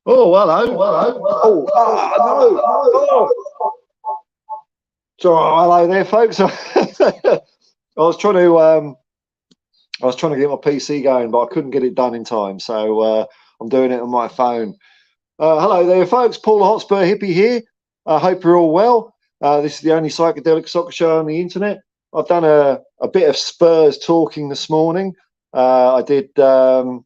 Oh, hello. Oh, no. Oh, So, hello there, folks. I was trying to get my PC going, but I couldn't get it done in time. So I'm doing it on my phone. Hello there, folks. Paul the Hotspur hippie here. I hope you're all well. This is the only psychedelic soccer show on the internet. I've done a bit of Spurs talking this morning. I did. I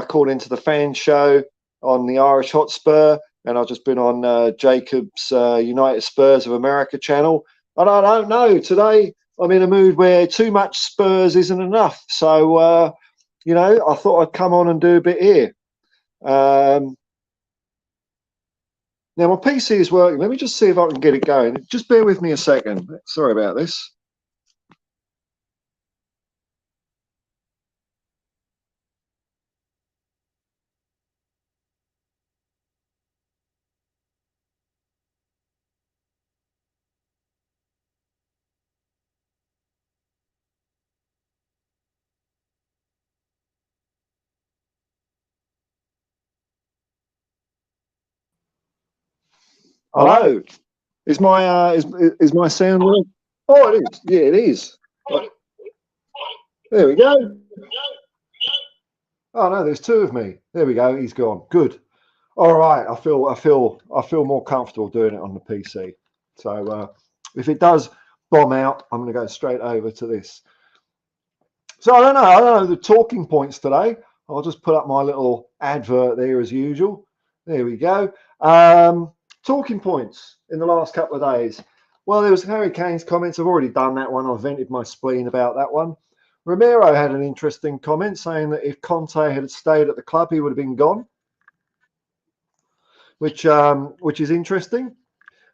called into the fan show on the Irish Hotspur, and I've just been on Jacob's United Spurs of America channel. And I don't know, today I'm in a mood where too much Spurs isn't enough. So, I thought I'd come on and do a bit here. Um, Now, my PC is working. Let me just see if I can get it going. Just bear with me a second. Sorry about this. Hello. Is my sound working? Oh, it is. Yeah, it is. There we go. Oh no, there's two of me. There we go. He's gone. Good. All right. I feel more comfortable doing it on the PC. So if it does bomb out, I'm going to go straight over to this. So I don't know the talking points today. I'll just put up my little advert there as usual. There we go. Talking points in the last couple of days. Well, there was Harry Kane's comments. I've already done that one. I've vented my spleen about that one. Romero had an interesting comment saying that if Conte had stayed at the club, he would have been gone, which is interesting.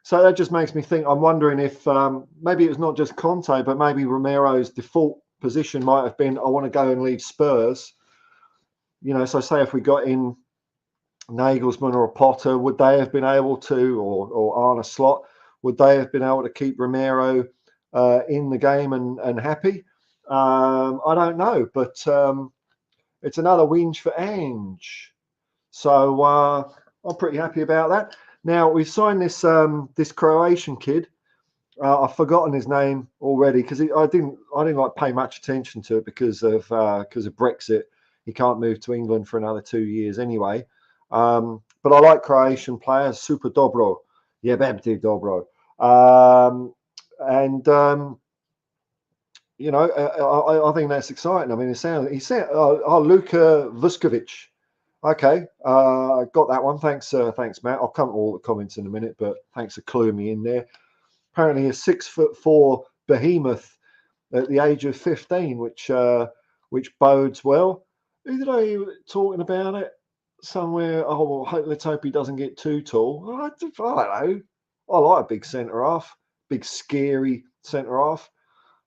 So that just makes me think. I'm wondering if maybe it was not just Conte, but maybe Romero's default position might have been, I want to go and leave Spurs. So say if we got in Nagelsmann or a Potter, would they have been able to, or Arne Slot, would they have been able to keep Romero in the game and happy? I don't know, but it's another whinge for Ange. So I'm pretty happy about that. Now we've signed this Croatian kid. I've forgotten his name already because I didn't like pay much attention to it because of Brexit. He can't move to England for another 2 years anyway. But I like Croatian players. Super dobro, jebemti dobro, and I think that's exciting. I mean, he said, Luka Vuskovic. Okay, I got that one. Thanks, Matt. I'll come to all the comments in a minute, but thanks for cluing me in there. Apparently, a 6'4" behemoth at the age of 15, which bodes well. Who did I hear talking about it somewhere? Oh, well, let's hope he doesn't get too tall. I don't know. I like a big centre half, big scary centre half.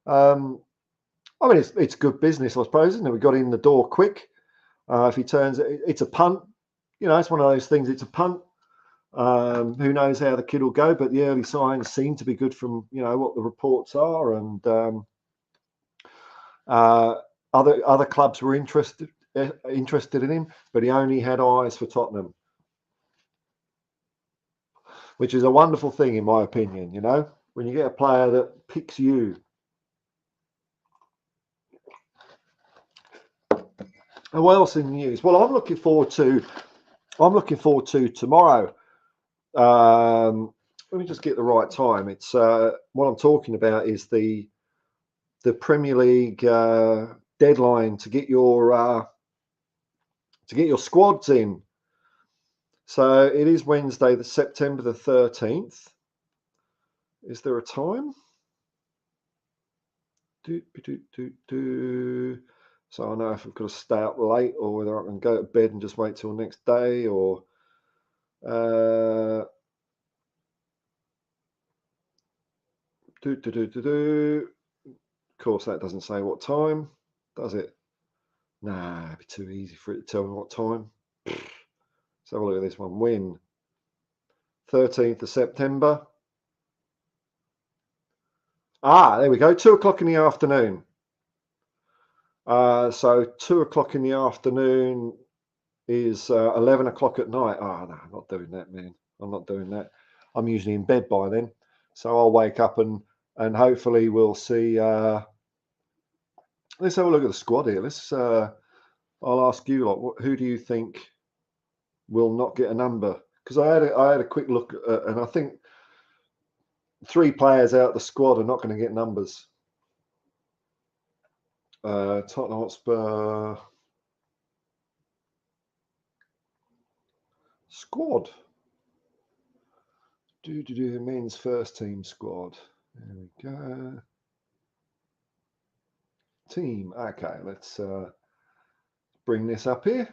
Um, I mean, it's good business, I suppose, isn't it? We got in the door quick. If he turns it, it's a punt. It's one of those things. It's a punt. Who knows how the kid will go? But the early signs seem to be good from what the reports are, and other clubs were interested in him, but he only had eyes for Tottenham, which is a wonderful thing in my opinion. When you get a player that picks you. And what else in the news? Well, I'm looking forward to tomorrow. Let me just get the right time. It's what I'm talking about is the Premier League deadline to get your squads in. So it is Wednesday, the September the 13th. Is there a time? So I know if I've got to stay up late or whether I can go to bed and just wait till next day or. Of course, that doesn't say what time, does it? Nah, it'd be too easy for it to tell me what time. Let's have a look at this one. When? 13th of September. There we go. 2 o'clock in the afternoon. So 2 o'clock in the afternoon. is 11 o'clock at night. Oh, no, I'm not doing that, man. I'm not doing that. I'm usually in bed by then. So I'll wake up and hopefully we'll see. Let's have a look at the squad here. I'll ask you, like, who do you think will not get a number? Because I had a quick look and I think 3 players out of the squad are not going to get numbers. Tottenham Hotspur squad. Do men's first team squad. There we go. Team. Okay, let's bring this up here.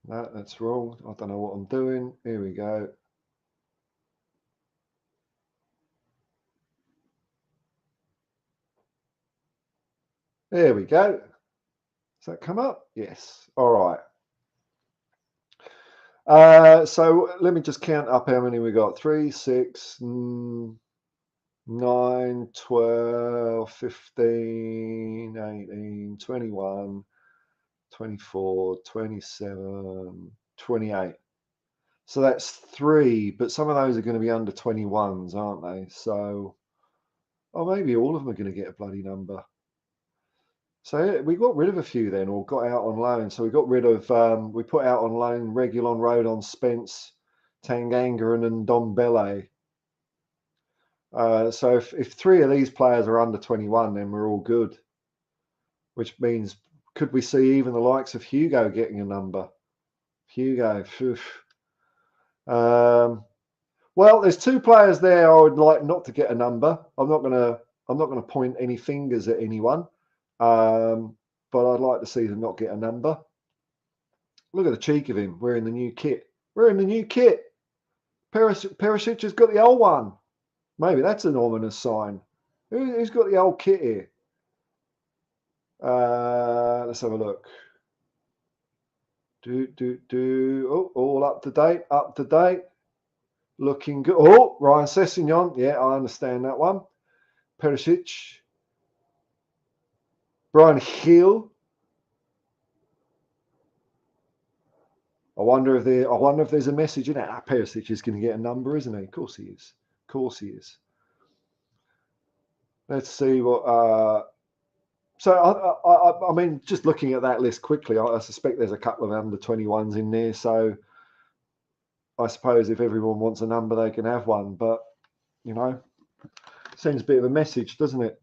No, that's wrong. I don't know what I'm doing. Here we go. There we go. Does that come up? Yes. All right. So let me just count up how many we got. 3, 6, 9, 12, 15, 18, 21, 24, 27, 28. So that's 3, but some of those are going to be under 21s, aren't they? So, maybe all of them are going to get a bloody number. So we got rid of a few then, or got out on loan. So we got rid of, we put out on loan Reguilon, Rodon, Spence, Tanganga, and Ndombele. So if 3 of these players are under 21, then we're all good. Which means, could we see even the likes of Hugo getting a number? Hugo, well, there's 2 players there I would like not to get a number. I'm not gonna point any fingers at anyone. But I'd like to see them not get a number. Look at the cheek of him wearing the new kit. Wearing the new kit. Perisic has got the old one. Maybe that's an ominous sign. Who's got the old kit here? Let's have a look. Oh, all up to date. Up to date. Looking good. Oh, Ryan Sessegnon. Yeah, I understand that one. Perisic. Brian Hill. I wonder if there's a message in it. Perisic is going to get a number, isn't he? Of course he is. Of course he is. Let's see what. So I mean, just looking at that list quickly, I suspect there's a couple of under 21s in there. So I suppose if everyone wants a number, they can have one. But you know, sends a bit of a message, doesn't it?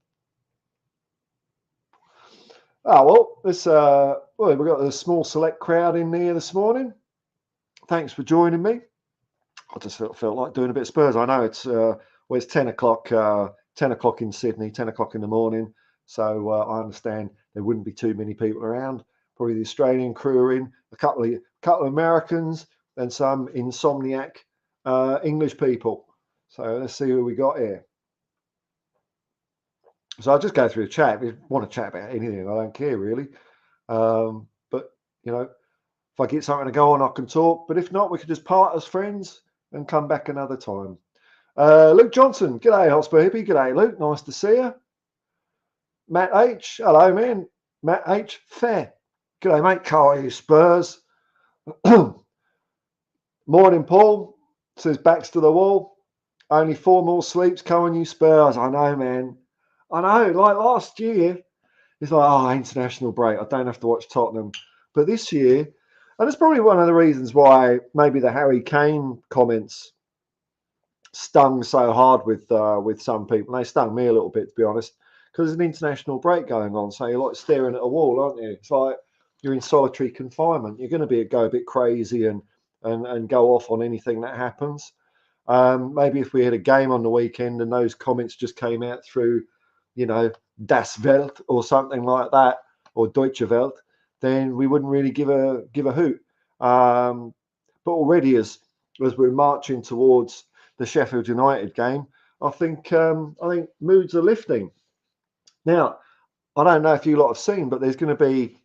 Oh well, we've got a small select crowd in there this morning. Thanks for joining me. I just felt like doing a bit of Spurs. I know it's 10 o'clock, 10 o'clock in Sydney, 10 o'clock in the morning. So I understand there wouldn't be too many people around. Probably the Australian crew are in, a couple of Americans, and some insomniac English people. So let's see who we got here. So I'll just go through the chat. If you want to chat about anything, I don't care really. But you know, if I get something to go on, I can talk. But if not, we could just part as friends and come back another time. Luke Johnson, g'day, Hotspur Hippie. G'day, Luke. Nice to see you. Matt H, hello, man. Matt H, fair. G'day, mate. Carl, you Spurs. Morning, Paul. Says backs to the wall. Only 4 more sleeps. Come on, you Spurs. I know, man. I know. Like last year, it's like, international break. I don't have to watch Tottenham. But this year, and it's probably one of the reasons why maybe the Harry Kane comments stung so hard with some people. They stung me a little bit, to be honest, because there's an international break going on. So you're like staring at a wall, aren't you? It's like you're in solitary confinement. You're going to go a bit crazy and go off on anything that happens. Maybe if we had a game on the weekend and those comments just came out through, you know, Das Welt or something like that, or Deutsche Welt, then we wouldn't really give a hoot. But already as we're marching towards the Sheffield United game, I think moods are lifting. Now, I don't know if you lot have seen, but there's going to be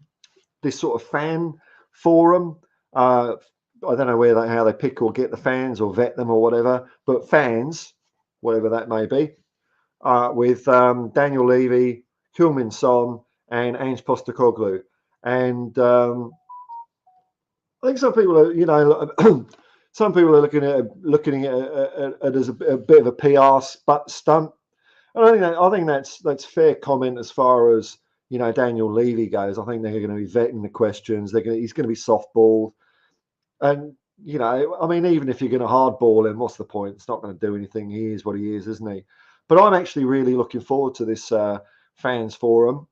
this sort of fan forum. I don't know how they pick or get the fans or vet them or whatever, but fans, whatever that may be, with Daniel Levy, Heung-min Son, and Ange Postecoglou. And I think some people are, you know, some people are looking at it as a bit of a PR stunt. I think that's fair comment as far as, you know, Daniel Levy goes. I think they're going to be vetting the questions. He's going to be softballed, and you know, I mean, even if you're going to hardball him, what's the point? It's not going to do anything. He is what he is, isn't he? But I'm actually really looking forward to this fans forum,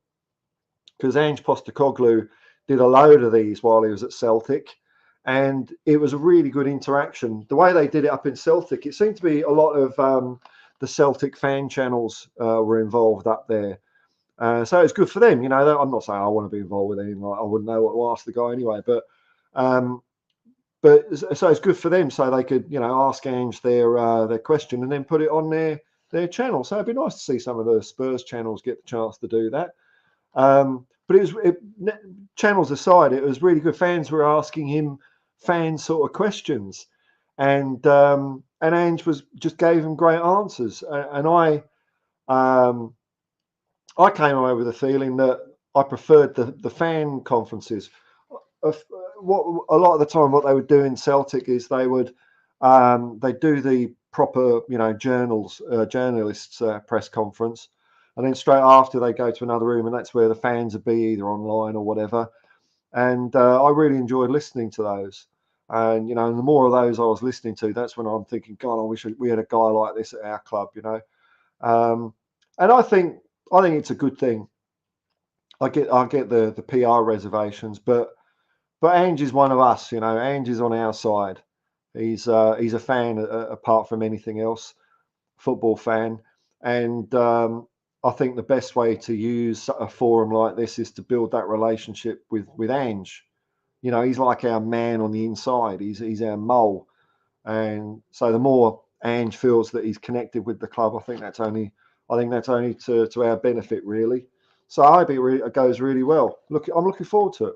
because Ange Postecoglou did a load of these while he was at Celtic, and it was a really good interaction. The way they did it up in Celtic, it seemed to be a lot of the Celtic fan channels were involved up there. So it's good for them. You know, I'm not saying I want to be involved with anything. I wouldn't know what to ask the guy anyway, but so it's good for them, so they could, you know, ask Ange their question and then put it on their channel. So it'd be nice to see some of the Spurs channels get the chance to do that. But channels aside, it was really good. Fans were asking him fan sort of questions, and Ange just gave them great answers. And I came away with a feeling that I preferred the fan conferences. What a lot of the time, what they would do in Celtic is they do the proper, you know, journalists press conference, and then straight after they go to another room, and that's where the fans would be, either online or whatever. And I really enjoyed listening to those. And you know, and the more of those I was listening to, that's when I'm thinking, God, I wish we had a guy like this at our club, you know. And I think it's a good thing. I get the PR reservations, but Ange is one of us, you know. Ange is on our side. He's a fan apart from anything else, football fan, and I think the best way to use a forum like this is to build that relationship with Ange. You know, he's like our man on the inside. He's our mole, and so the more Ange feels that he's connected with the club, I think that's only to our benefit, really. So I hope it goes really well. I'm looking forward to it.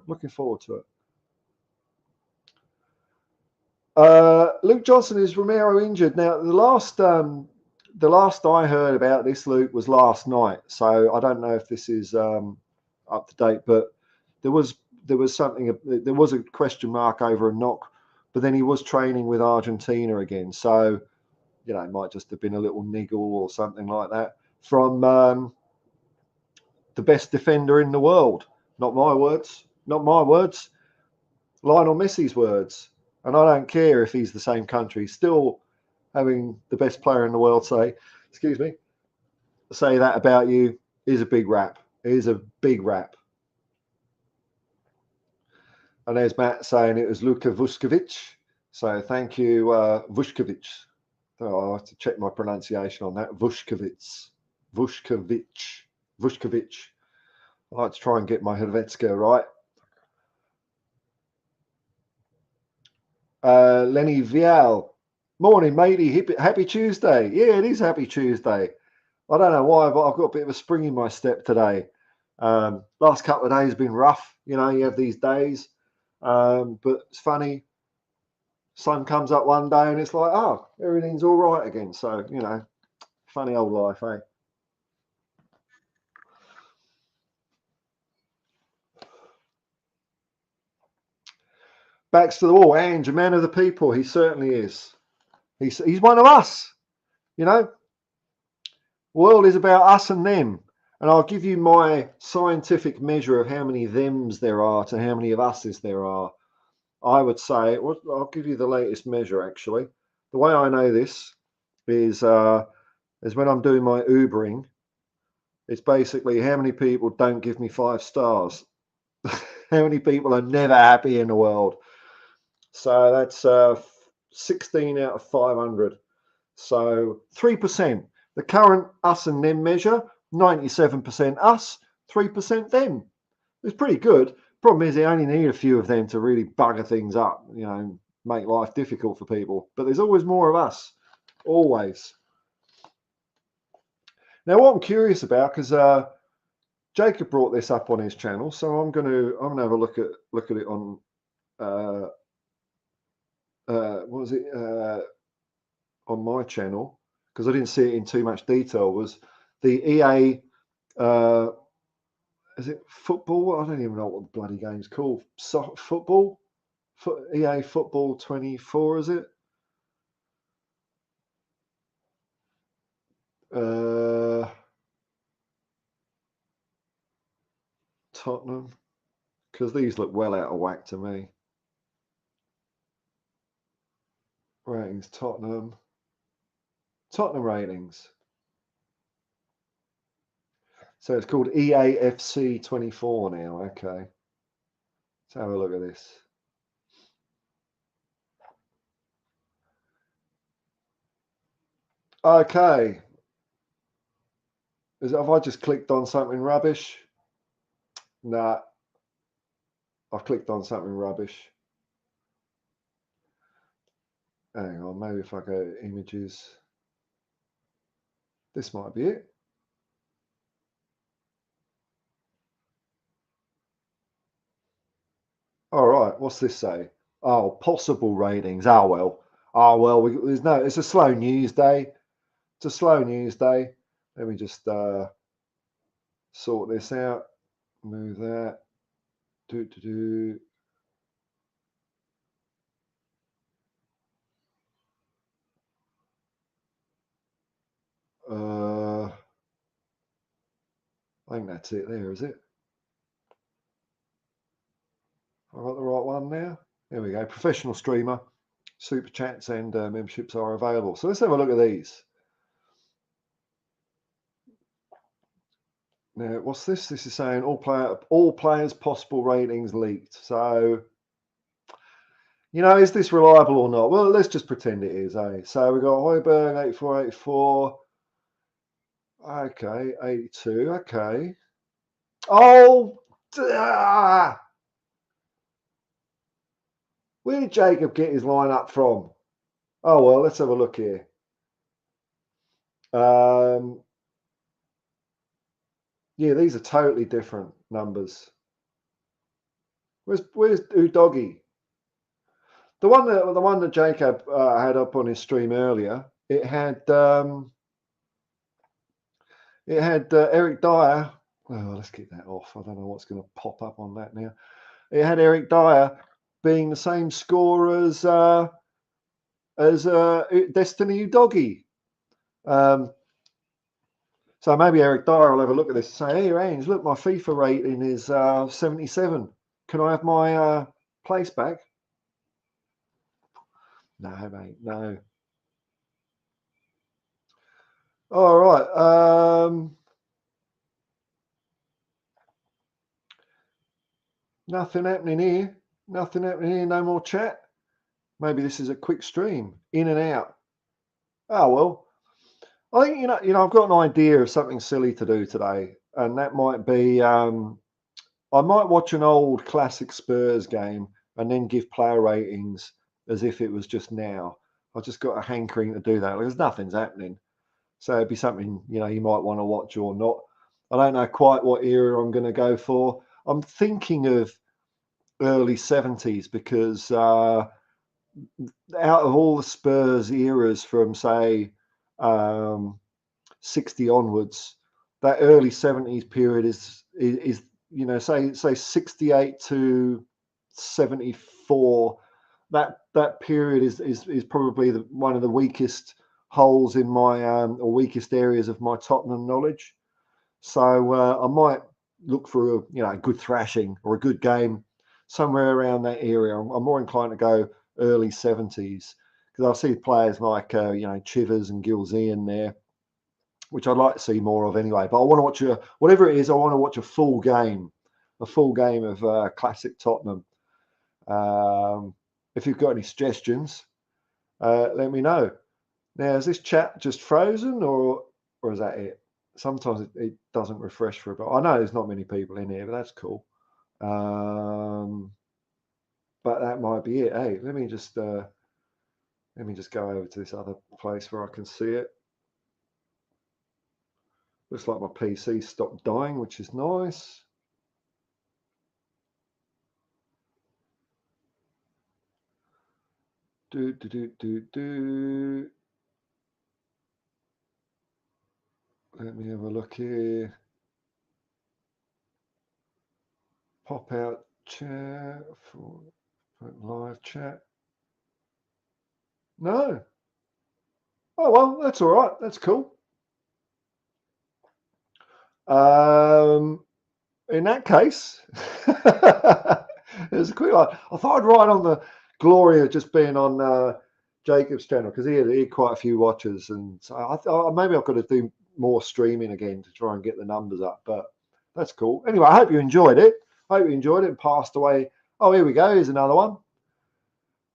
Luke Johnson, is Romero injured? Now, the last I heard about this, Luke, was last night. So I don't know if this is up to date, but there was something. There was a question mark over a knock, but then he was training with Argentina again. So, you know, it might just have been a little niggle or something like that from the best defender in the world. Not my words. Lionel Messi's words. And I don't care if he's the same country. Still having the best player in the world say that about you is a big rap. It is a big rap. And there's Matt saying it was Luka Vuskovic. So thank you, Vuskovic. Oh, I have to check my pronunciation on that. Vuskovic. I like to try and get my Helvetska right. Lenny Vial. Morning, matey. Happy Tuesday. Yeah, it is happy Tuesday. I don't know why, but I've got a bit of a spring in my step today. Last couple of days have been rough. You know, you have these days. But it's funny. Sun comes up one day and it's like, oh, everything's all right again. So, you know, funny old life, eh? Backs to the wall. Ange, a man of the people. He certainly is. He's one of us. You know, world is about us and them. And I'll give you my scientific measure of how many thems there are to how many of us's there are. I would say, I'll give you the latest measure, actually. The way I know this is when I'm doing my Ubering. It's basically how many people don't give me 5 stars. How many people are never happy in the world. So that's 16 out of 500. So 3%. The current us and them measure, 97% us, 3% them. It's pretty good. Problem is, they only need a few of them to really bugger things up, you know, make life difficult for people. But there's always more of us, always. Now, what I'm curious about, because Jacob brought this up on his channel, so I'm gonna have a look at it on what was it on my channel, because I didn't see it in too much detail. Was the EA Is it football? I don't even know what the bloody game's called. Football? EA Football 24, is it? Tottenham. Because these look well out of whack to me. Ratings, Tottenham. Tottenham ratings. So it's called EAFC 24 now. Okay. Let's have a look at this. Okay. Have I just clicked on something rubbish? Nah. I've clicked on something rubbish. Hang on, maybe if I go to images. This might be it. All right, what's this say? Oh, possible ratings. Oh well. It's a slow news day. It's a slow news day. Let me just sort this out. Move that. Do. I think that's it there, is it? I got the right one now. There we go. Professional streamer. Super chats and memberships are available. So let's have a look at these. Now, what's this? This is saying all players possible ratings leaked. So, is this reliable or not? Well, let's just pretend it is, eh? So we've got Hoiberg 8484. Okay, 82. Okay. Oh, where did Jacob get his line up from? Oh well, let's have a look here. Yeah, these are totally different numbers. Where's Udoggy? The one that Jacob had up on his stream earlier. It had Eric Dyer. Oh, let's get that off. I don't know what's going to pop up on that now. It had Eric Dyer being the same score as Destiny Udoggy. So maybe Eric Dyer will have a look at this and say, "Hey, Ange, look, my FIFA rating is 77. Can I have my place back?" No, mate, no. All right. Nothing happening here. Nothing happening here. No more chat. Maybe this is a quick stream. In and out. Oh well. I think I've got an idea of something silly to do today, and that might be I might watch an old classic Spurs game and then give player ratings as if it was just now. I've just got a hankering to do that because nothing's happening. So it'd be something you might want to watch or not. I don't know quite what era I'm going to go for. I'm thinking of early 70s because out of all the Spurs eras from say 60 onwards, that early 70s period is say 68 to 74. That period is probably one of the weakest holes in my or weakest areas of my Tottenham knowledge. So I might look for a good thrashing or a good game somewhere around that area. I'm more inclined to go early 70s because I see players like Chivers and Gilsey in there, which I'd like to see more of anyway. But I want to watch whatever it is. I want to watch a full game of classic Tottenham. If you've got any suggestions, let me know. Now, is this chat just frozen or is that it? Sometimes it doesn't refresh for a bit. I know there's not many people in here, but that's cool. But that might be it. Hey, let me just go over to this other place where I can see it. Looks like my PC stopped dying, which is nice. Do. Let me have a look here. pop out chat for live chat. No. Oh, well, that's all right. That's cool. In that case, there's a quick one. I thought I'd write on the glory of just being on Jacob's channel because he had quite a few watchers, and so I thought maybe I've got to do more streaming again to try and get the numbers up. But that's cool. Anyway, I hope you enjoyed it. I hope you enjoyed it and passed away. Oh, here we go. Here's another one.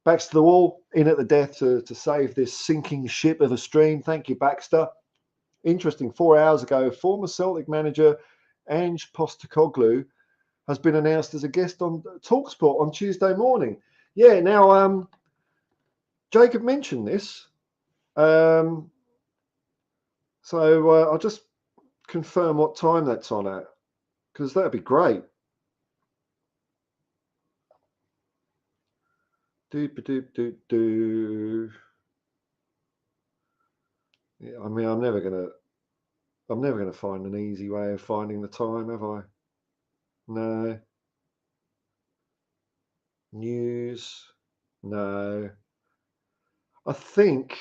Backs to the wall, in at the death to save this sinking ship of a stream. Thank you, Baxter. Interesting. 4 hours ago, former Celtic manager Ange Postecoglou has been announced as a guest on talkSPORT on Tuesday morning. Yeah, now Jacob mentioned this. So I'll just confirm what time that's on at, because that'd be great. Do. Yeah, I mean, I'm never gonna find an easy way of finding the time, have I? No. News. No. I think.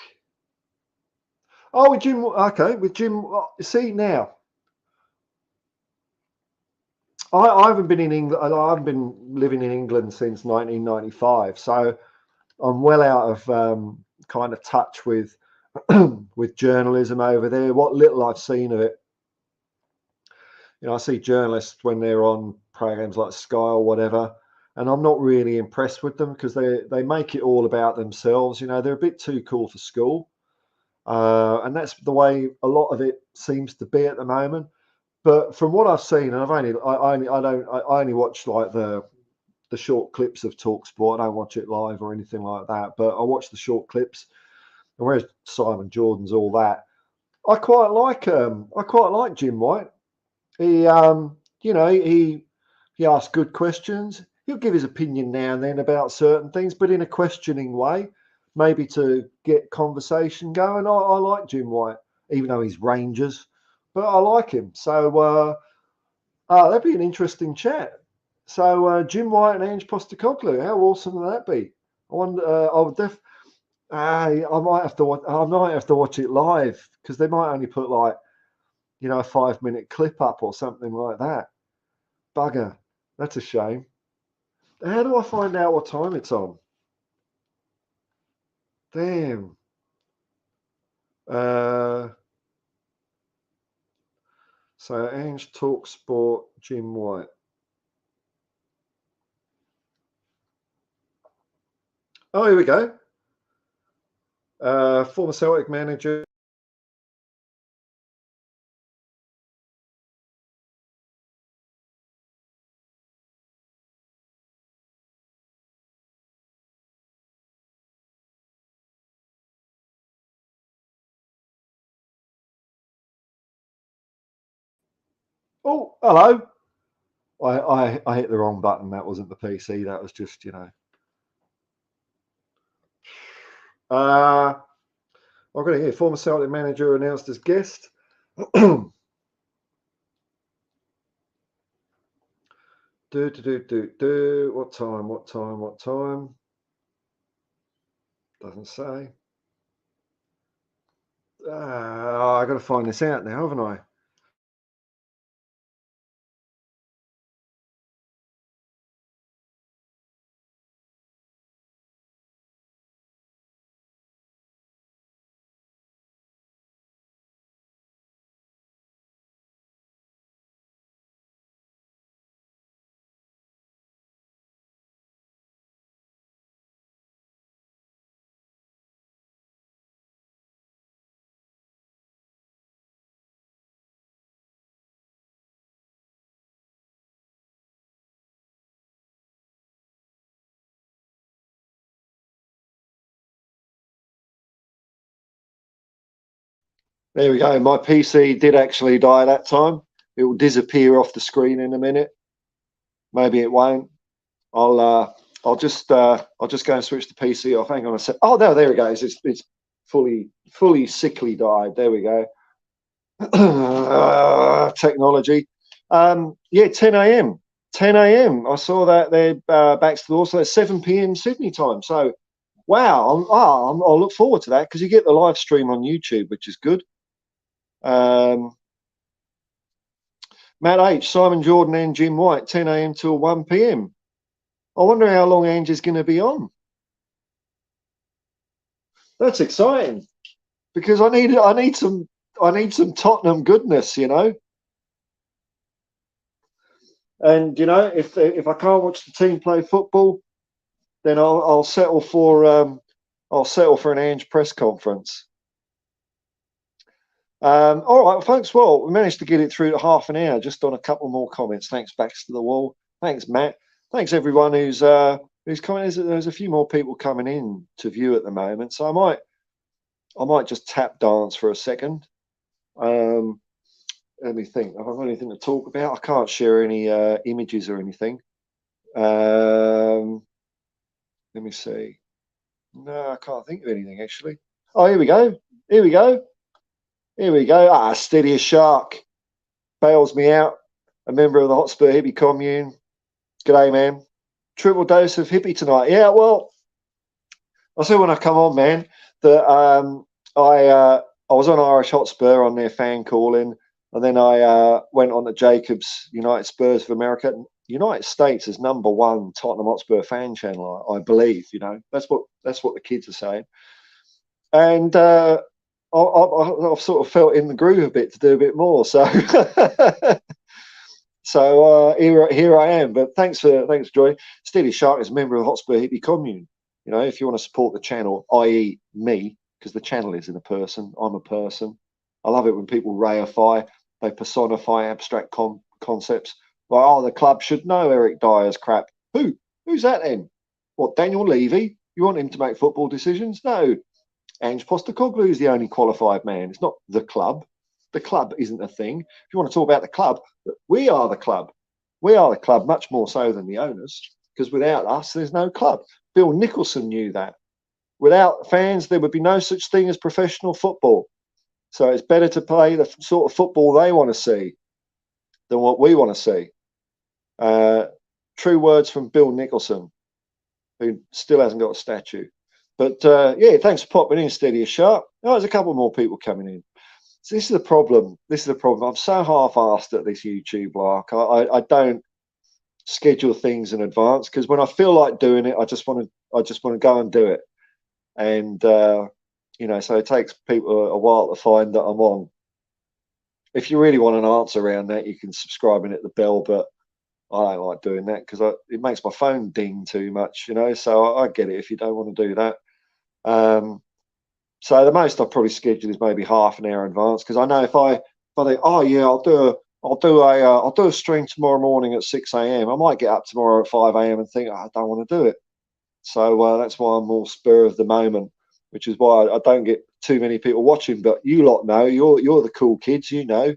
Oh, with Jim. Okay, with Jim. See now. I haven't been in England. I haven't been living in England since 1995, so I'm well out of kind of touch with with journalism over there. What little I've seen of it, you know, I see journalists when they're on programs like Sky or whatever, and I'm not really impressed with them because they make it all about themselves. You know, they're a bit too cool for school, and that's the way a lot of it seems to be at the moment. But from what I've seen, and I only watch like the short clips of talkSPORT. I don't watch it live or anything like that. But I watch the short clips. And whereas Simon Jordan's all that, I quite like Jim White. He you know, he asks good questions. He'll give his opinion now and then about certain things, but in a questioning way, maybe to get conversation going. I like Jim White, even though he's Rangers, but I like him. So that'd be an interesting chat. So Jim White and Ange Postecoglou, how awesome would that be? I wonder. I would I might have to watch. I might have to watch it live because they might only put like, you know, a 5-minute clip up or something like that. Bugger. That's a shame. How do I find out what time it's on? Damn. So Ange talkSPORT, Jim White. Oh, here we go. Former Celtic manager. Oh, hello. I hit the wrong button. That wasn't the PC. That was just, you know. I've got it here. Former Celtic manager announced as guest. What time? What time? What time? Doesn't say. I got to find this out now, haven't I? There we go. My PC did actually die that time. It will disappear off the screen in a minute. Maybe it won't. I'll just go and switch the PC off. Hang on a sec. Oh no, there it goes. It's fully sickly died. There we go. Technology. Yeah, 10 a.m. 10 a.m. I saw that they're back to the wall, so that's 7 p.m. Sydney time. So, wow, I'll look forward to that because you get the live stream on YouTube, which is good. Matt H, Simon Jordan and Jim White, 10 a.m. till 1 p.m. I wonder how long Ange is going to be on. That's exciting because I need some Tottenham goodness, you know. And you know, if I can't watch the team play football, then I'll settle for an Ange press conference. All right, folks. Well, we managed to get it through to half an hour just on a couple more comments. Thanks, backs to the wall. Thanks, Matt. Thanks everyone who's commented. There's a few more people coming in to view at the moment, so I might just tap dance for a second. Let me think. Have I got anything to talk about? I can't share any images or anything. Let me see. No, I can't think of anything actually. Oh, here we go. Here we go. Here we go. Ah, steady as shark. Bails me out. A member of the Hotspur hippie commune. G'day, man. Triple dose of hippie tonight. Yeah, well, I'll say when I come on, man, that I was on Irish Hotspur on their fan calling, and then I went on to Jacob's United Spurs of America. United States is #1 Tottenham Hotspur fan channel, I believe. You know, that's what the kids are saying. And I've sort of felt in the groove a bit to do a bit more. So so here I am. But thanks for joining. Steady Shark is a member of the Hotspur hippie commune. You know, if you want to support the channel, i.e. me, because the channel isn't a person, I'm a person. I love it when people reify, they personify abstract concepts. Like, oh, the club should know Eric Dyer's crap. Who's that then? What, Daniel Levy? You want him to make football decisions? No. Ange Postecoglou is the only qualified man. It's not the club. The club isn't a thing. If you want to talk about the club, we are the club. We are the club, much more so than the owners, because without us, there's no club. Bill Nicholson knew that. Without fans, there would be no such thing as professional football. So it's better to play the sort of football they want to see than what we want to see. True words from Bill Nicholson, who still hasn't got a statue. But yeah, thanks for popping in, Steady as Sharp. Oh, there's a couple more people coming in. So this is the problem. I'm so half-assed at this YouTube lark. I don't schedule things in advance because when I feel like doing it, I just want to go and do it. And you know, so it takes people a while to find that I'm on. If you really want an answer around that, you can subscribe and hit the bell. But I don't like doing that because it makes my phone ding too much, you know. So I get it if you don't want to do that. So the most I probably schedule is maybe half an hour in advance because I know if I think, oh yeah, I'll do a stream tomorrow morning at 6 a.m. I might get up tomorrow at 5 a.m. and think, oh, I don't want to do it. So that's why I'm more spur of the moment, which is why I don't get too many people watching. But you lot know, you're the cool kids, you know.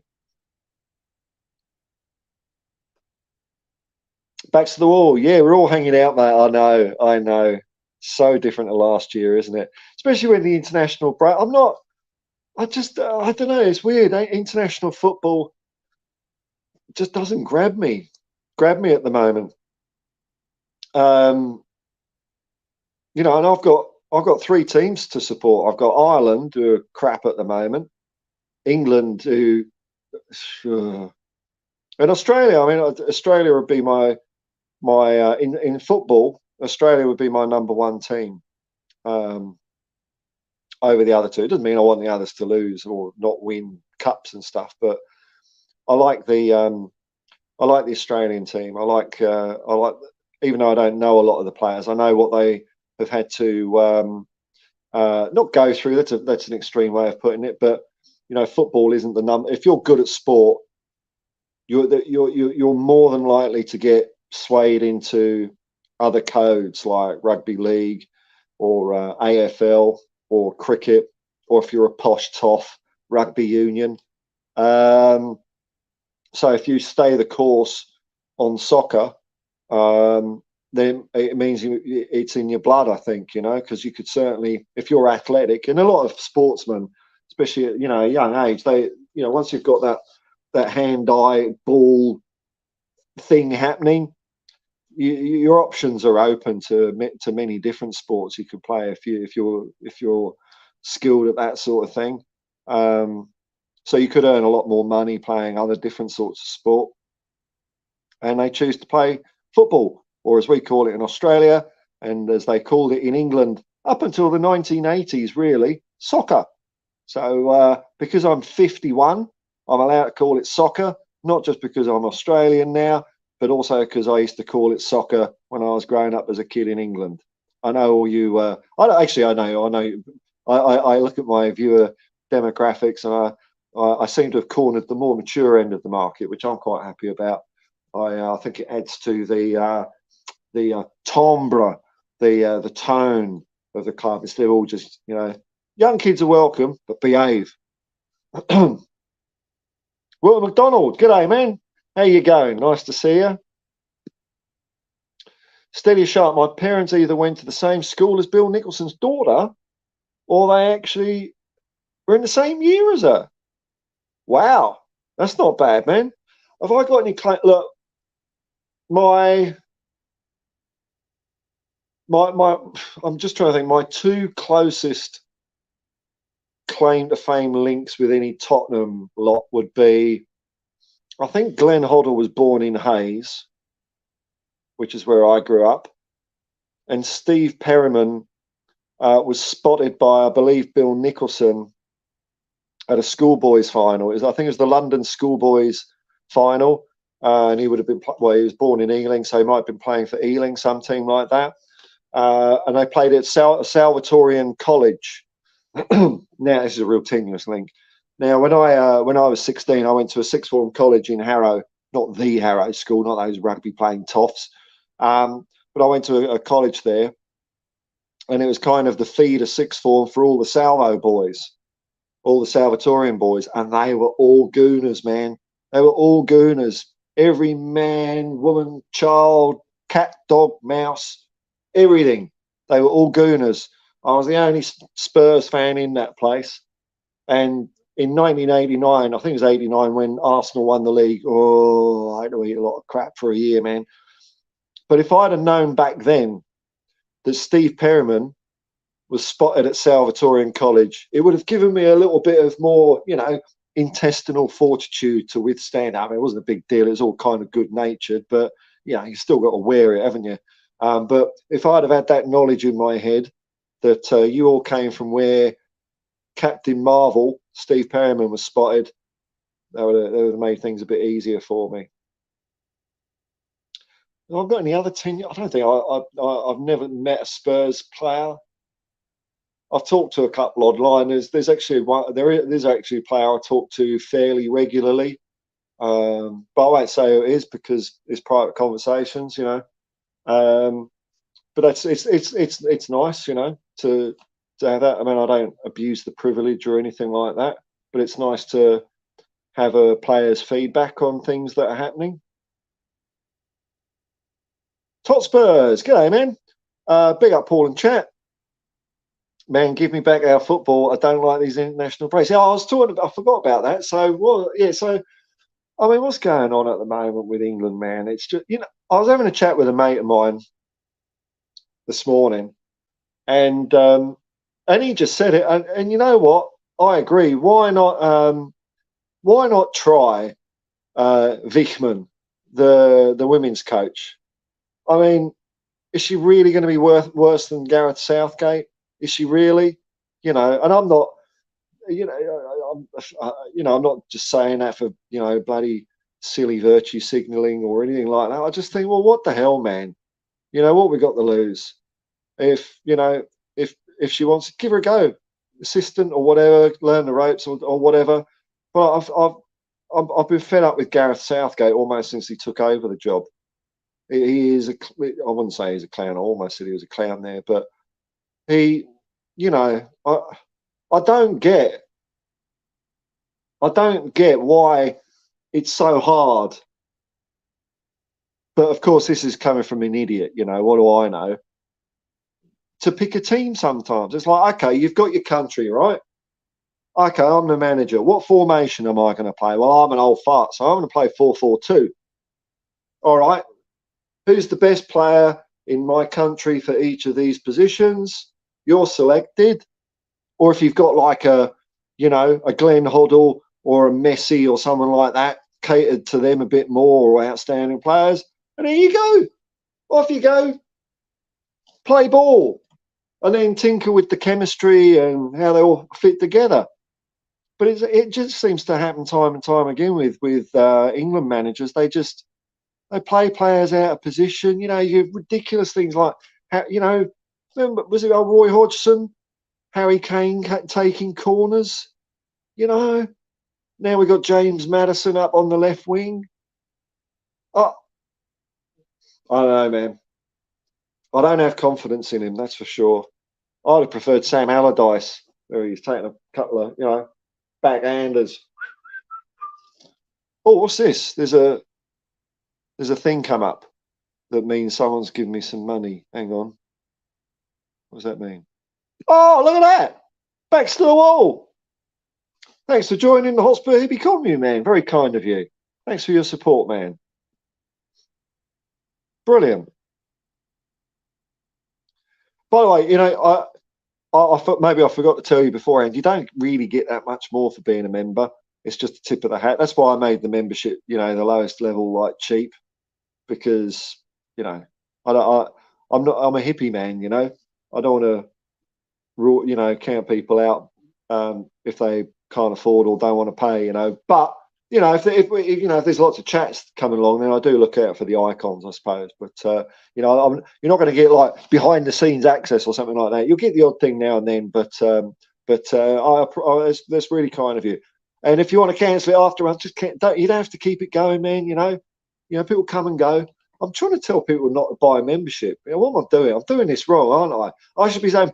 Back to the wall. Yeah, we're all hanging out, mate. I know. So different to last year, isn't it? Especially when the international break. I don't know. It's weird. International football just doesn't grab me at the moment. You know, and I've got 3 teams to support. I've got Ireland, who are crap at the moment, England, who, and Australia. I mean, Australia would be my in football. Australia would be my #1 team over the other 2. It doesn't mean I want the others to lose or not win cups and stuff, but I like the Australian team. I like even though I don't know a lot of the players, I know what they have had to not go through. That's an extreme way of putting it, but you know, football isn't the number. If you're good at sport, you're more than likely to get swayed into other codes like rugby league or AFL or cricket, or if you're a posh toff, rugby union. So if you stay the course on soccer, then it means it's in your blood, I think, you know, because you could certainly, if you're athletic, and a lot of sportsmen, especially at, you know, a young age, they, you know, once you've got that hand-eye ball thing happening, your options are open to many different sports you could play if you're skilled at that sort of thing. So you could earn a lot more money playing other different sorts of sport. And they choose to play football, or as we call it in Australia, and as they called it in England up until the 1980s, really, soccer. So because I'm 51, I'm allowed to call it soccer, not just because I'm Australian now, but also because I used to call it soccer when I was growing up as a kid in England. I know all you. I know. I look at my viewer demographics, and I seem to have cornered the more mature end of the market, which I'm quite happy about. I think it adds to the timbre, the tone of the club. Instead of all just, young kids are welcome, but behave. Will McDonald, g'day, man. How you going? Nice to see you. Steady sharp. My parents either went to the same school as Bill Nicholson's daughter, or they actually were in the same year as her. Wow, that's not bad, man. Have I got any claim? Look, my I'm just trying to think. My two closest claim to fame links with any Tottenham lot would be, I think Glenn Hoddle was born in Hayes, which is where I grew up, and Steve Perryman was spotted by, I believe, Bill Nicholson at a schoolboys final. I think it was the London schoolboys final, and he would have been, well, he was born in Ealing, so he might have been playing for Ealing, some team like that. And they played at Salvatorian College. Now, this is a real tenuous link. Now, when I was 16, I went to a sixth form college in Harrow, not the Harrow school, not those rugby playing toffs, but I went to a college there, and it was kind of the feeder sixth form for all the Salvo boys, all the Salvatorian boys, and they were all gooners, man. They were all gooners. Every man, woman, child, cat, dog, mouse, everything. They were all gooners. I was the only Spurs fan in that place. And in 1989, I think it was 89, when Arsenal won the league, I had to eat a lot of crap for a year, man. But if I'd have known back then that Steve Perryman was spotted at Salvatorian College, it would have given me a little bit of more, intestinal fortitude to withstand. I mean, it wasn't a big deal. It was all kind of good-natured, but, you still got to wear it, haven't you? But if I'd have had that knowledge in my head that you all came from where Captain Marvel, Steve Perryman, was spotted, that would have made things a bit easier for me. Have I got any other 10? I don't think I've never met a Spurs player. I've talked to a couple online. There's actually there's actually a player I talk to fairly regularly, but I won't say who it is because it's private conversations, But it's nice, to have that. I mean, I don't abuse the privilege or anything like that, but it's nice to have a player's feedback on things that are happening. Spurs, g'day, man. Big up Paul and chat. Man, give me back our football. I don't like these international breaks. Yeah, I was talking about, I forgot about that. So, well, yeah, so, I mean, what's going on at the moment with England, man? It's just, I was having a chat with a mate of mine this morning, and he just said it. And you know what? I agree. Why not try Wichmann, the women's coach? I mean, is she really going to be worse than Gareth Southgate? Is she really? And I'm not, I'm not just saying that for, bloody silly virtue signalling or anything like that. I just think, well, what the hell, man? What we got to lose? If she wants to, give her a go, assistant or whatever, learn the ropes or whatever. But I've been fed up with Gareth Southgate almost since he took over the job. He is I wouldn't say he's a clown. I almost said he was a clown there, but he, I don't get why it's so hard. But of course, this is coming from an idiot. What do I know? To pick a team sometimes. It's like, okay, you've got your country, right? Okay, I'm the manager. What formation am I going to play? Well, I'm an old fart, so I'm going to play 4-4-2. all right, who's the best player in my country for each of these positions? You're selected. Or if you've got like a, a Glenn Hoddle or a Messi or someone like that, catered to them a bit more, or outstanding players, and there you go. Off you go. Play ball. And then tinker with the chemistry and how they all fit together. But it just seems to happen time and time again with England managers. They play players out of position. You have ridiculous things like, remember, was it Roy Hodgson, Harry Kane taking corners? Now we've got James Maddison up on the left wing. Oh, I don't know, man. I don't have confidence in him, that's for sure. I'd have preferred Sam Allardyce, where he's taking a couple of, backhanders. Oh, what's this? There's a thing come up that means someone's giving me some money. Hang on. What does that mean? Oh, look at that. Backs to the wall. Thanks for joining the Hotspur Hippie Commune, man. Very kind of you. Thanks for your support, man. Brilliant. By the way, I thought maybe I forgot to tell you beforehand, you don't really get that much more for being a member. It's just the tip of the hat. That's why I made the membership, the lowest level, like, cheap, because, I'm a hippie man, I don't want to, count people out if they can't afford or don't want to pay, But if there's lots of chats coming along, then I do look out for the icons, I suppose. But you're not going to get like behind the scenes access or something like that. You'll get the odd thing now and then, but that's really kind of you. And if you want to cancel it afterwards, you don't have to keep it going, man. People come and go. I'm trying to tell people not to buy a membership. What am I doing? I'm doing this wrong, aren't I? I should be saying,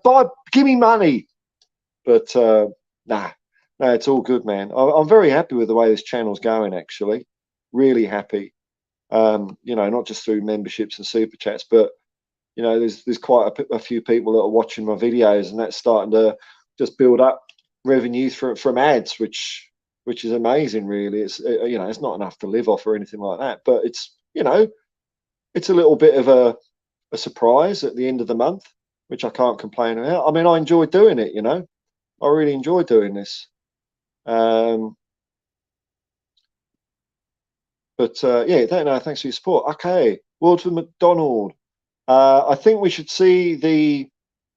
give me money. But nah. No, it's all good, man. I'm very happy with the way this channel's going, actually. Really happy. Not just through memberships and super chats, but there's quite a few people that are watching my videos, and that's starting to just build up revenue from ads, which is amazing, really. It's it's not enough to live off or anything like that, but it's it's a little bit of a surprise at the end of the month, which I can't complain about. I mean, I enjoy doing it. I really enjoy doing this. Yeah, thanks for your support. Okay, Walter McDonald. I think we should see the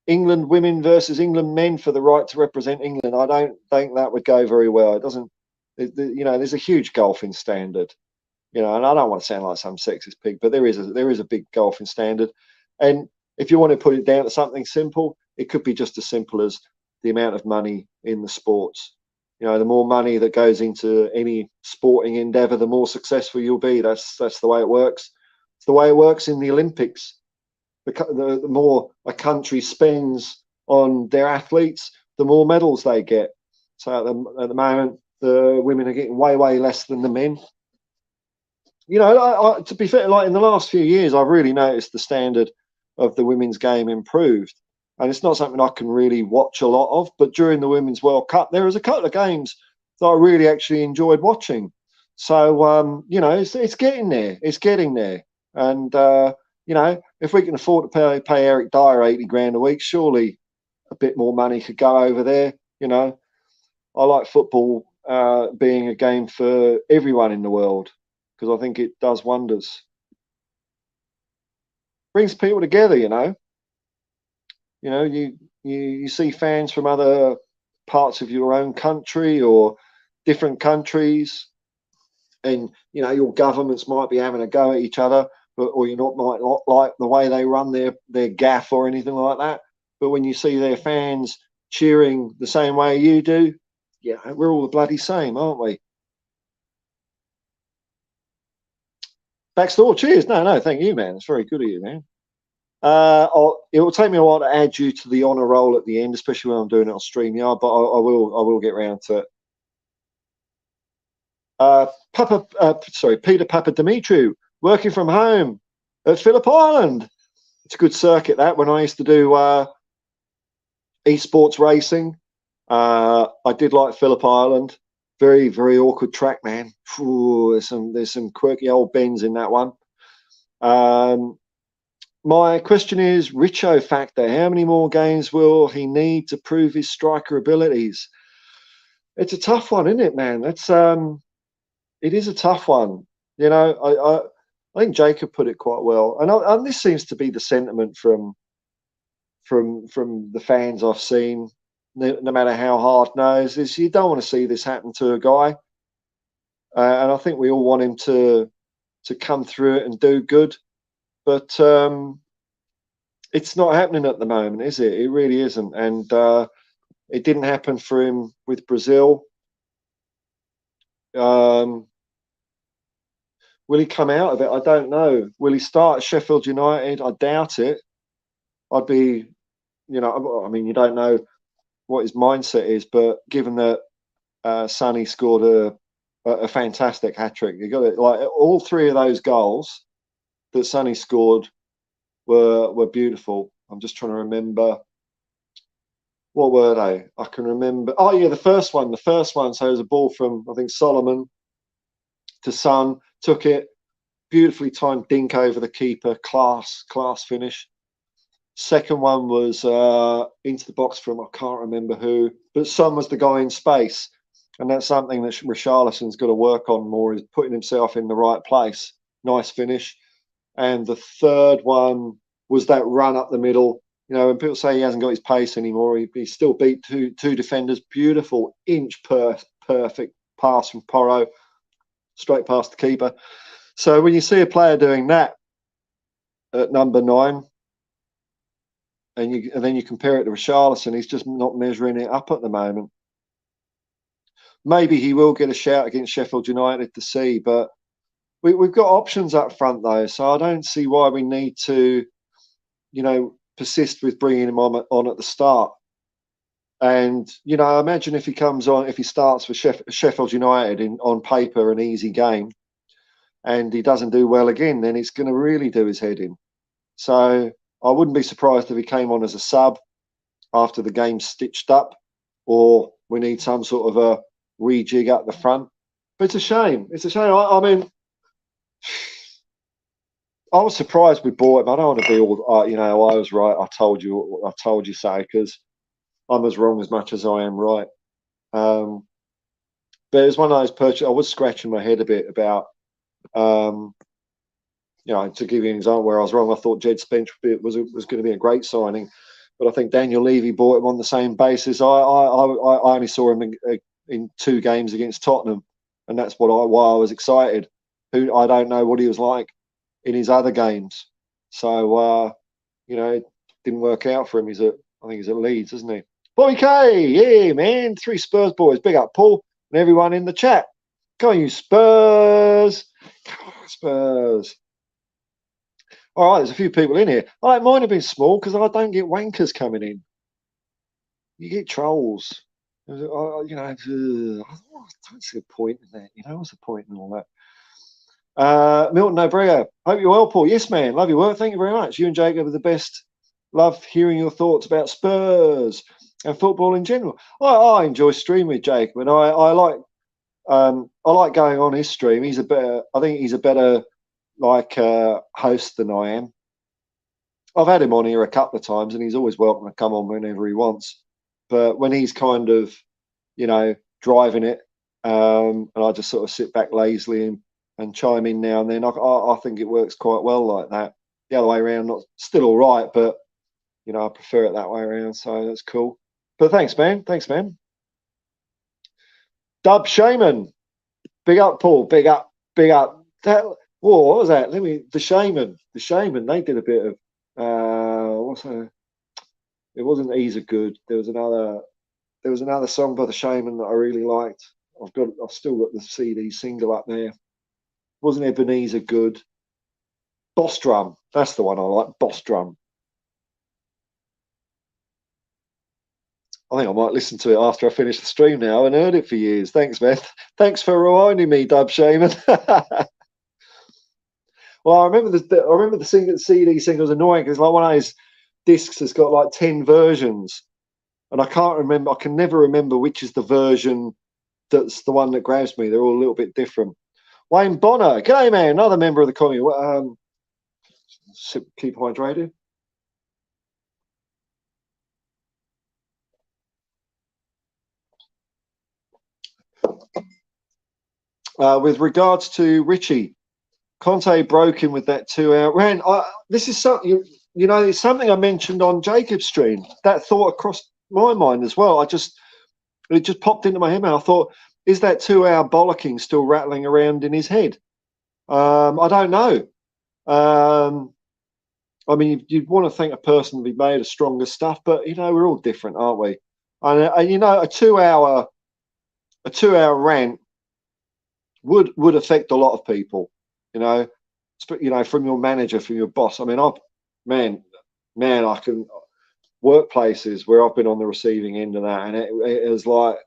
England women versus England men for the right to represent England. I don't think that would go very well. It doesn't. There's a huge golfing standard. And I don't want to sound like some sexist pig, but there is a big golfing standard. And if you want to put it down to something simple, it could be just as simple as the amount of money in the sports. The more money that goes into any sporting endeavor, the more successful you'll be. That's the way it works. It's the way it works in the Olympics. The more a country spends on their athletes, the more medals they get. So at the moment, the women are getting way less than the men. To be fair, like in the last few years, I've really noticed the standard of the women's game improved. And it's not something I can really watch a lot of, but during the Women's World Cup, there was a couple of games that I really actually enjoyed watching. So, it's getting there. It's getting there. And, if we can afford to pay Eric Dyer 80 grand a week, surely a bit more money could go over there. I like football being a game for everyone in the world, because I think it does wonders. Brings people together, you see fans from other parts of your own country or different countries, and your governments might be having a go at each other, or you might not like the way they run their gaff or anything like that. But when you see their fans cheering the same way you do, we're all the bloody same, aren't we? Backstore, cheers. No, thank you, man. It's very good of you, man. It will take me a while to add you to the honor roll at the end, especially when I'm doing it on StreamYard, but I will get round to it. Peter Papadimitriou, working from home at Phillip Island. It's a good circuit, that. When I used to do esports racing, I did like Phillip Island. Very awkward track, man. Ooh, there's some quirky old bends in that one. My question is Richo factor. How many more games will he need to prove his striker abilities? It's a tough one, isn't it, man? It is a tough one. You know, I think Jacob put it quite well, and this seems to be the sentiment from the fans I've seen. No matter how hard nosed is, you don't want to see this happen to a guy, and I think we all want him to come through it and do good, but it's not happening at the moment, is it? It really isn't, and it didn't happen for him with Brazil. Will he come out of it? I don't know. Will he start at Sheffield United? I doubt it. I'd be, you know, I mean, you don't know what his mindset is, but given that Sonny scored a fantastic hat trick, you got it. Like all three of those goals that Sonny scored were beautiful. I'm just trying to remember. What were they? I can remember. Oh yeah, the first one. So it was a ball from, I think, Solomon to Son, took it, beautifully timed dink over the keeper, class finish. Second one was into the box from, I can't remember who, but Son was the guy in space, and that's something that Richarlison's got to work on more, is putting himself in the right place. Nice finish. And the third one was that run up the middle. You know, when people say he hasn't got his pace anymore, he still beat two defenders. Beautiful perfect pass from Porro, straight past the keeper. So when you see a player doing that at number 9, and then you compare it to Richarlison, he's just not measuring it up at the moment. Maybe he will get a shout against Sheffield United to see, but we've got options up front though, so I don't see why we need to, you know, persist with bringing him on at the start. And you know, imagine if he comes on, if he starts for Sheffield United on paper an easy game, and he doesn't do well again, then it's going to really do his head in. So I wouldn't be surprised if he came on as a sub after the game's stitched up, or we need some sort of a rejig up the front. But it's a shame. It's a shame. I mean, I was surprised we bought him. I don't want to be all, you know, I was right. I told you so, because I'm as wrong as much as I am right. But it was one of those purchases. I was scratching my head a bit about, you know, to give you an example where I was wrong. I thought Jed Spence was going to be a great signing, but I think Daniel Levy bought him on the same basis. I only saw him in 2 games against Tottenham, and that's why I was excited. I don't know what he was like in his other games. So you know, it didn't work out for him. I think he's at Leeds, isn't he? Bobby K, yeah, man, 3 Spurs boys. Big up Paul and everyone in the chat. Come on, you Spurs. Come on, Spurs. All right, there's a few people in here. I don't mind it being small because I don't get wankers coming in. You get trolls. You know, I don't see a point in that. You know, what's the point in all that? Milton Obrega, hope you're well, Paul. Yes, man. Love your work. Thank you very much. You and Jacob are the best. Love hearing your thoughts about Spurs and football in general. I enjoy streaming with Jacob, and I like going on his stream. I think he's a better host than I am. I've had him on here a couple of times, and he's always welcome to come on whenever he wants. But when he's kind of, you know, driving it, and I just sort of sit back lazily and chime in now and then, I think it works quite well like that. The other way around, not still all right, but you know, I prefer it that way around. So that's cool. But thanks, man. Dub Shaman, big up, Paul. Big up. That. Whoa, what was that? The Shaman. They did a bit of it wasn't Ease of Good. There was another song by the Shaman that I really liked. I've still got the CD single up there. Wasn't Ebenezer good? Boss Drum. That's the one I like. Boss Drum. I think I might listen to it after I finish the stream now. I haven't heard it for years. Thanks, man. Thanks for reminding me, Dub Shaman. Well, I remember the CD single was annoying because like one of those discs has got like 10 versions, and I can never remember which is the version that's the one that grabs me. They're all a little bit different. Wayne Bonner, g'day, man. Another member of the community. keep hydrated. With regards to Richie, Conte broke him with that 2-hour rant. This is something, you know, it's something I mentioned on Jacob's stream. That thought crossed my mind as well. It just popped into my head, and I thought, is that 2-hour bollocking still rattling around in his head? I don't know. I mean, you'd want to think a person would be made of stronger stuff, but you know, we're all different, aren't we? And you know, a 2-hour rant would affect a lot of people. You know, from your manager, from your boss. I mean, I can workplaces where I've been on the receiving end of that, and it has like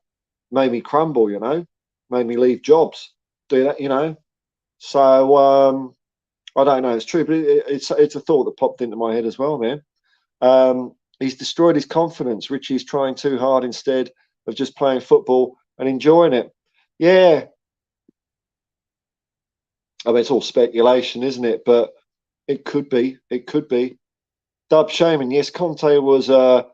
made me crumble. You know, made me leave jobs. Do that, you know. So I don't know. It's true, but it's a thought that popped into my head as well, man. He's destroyed his confidence. Richie's trying too hard instead of just playing football and enjoying it. Yeah. I mean, it's all speculation, isn't it? But it could be. It could be. Dub Shaman, yes, Conte was to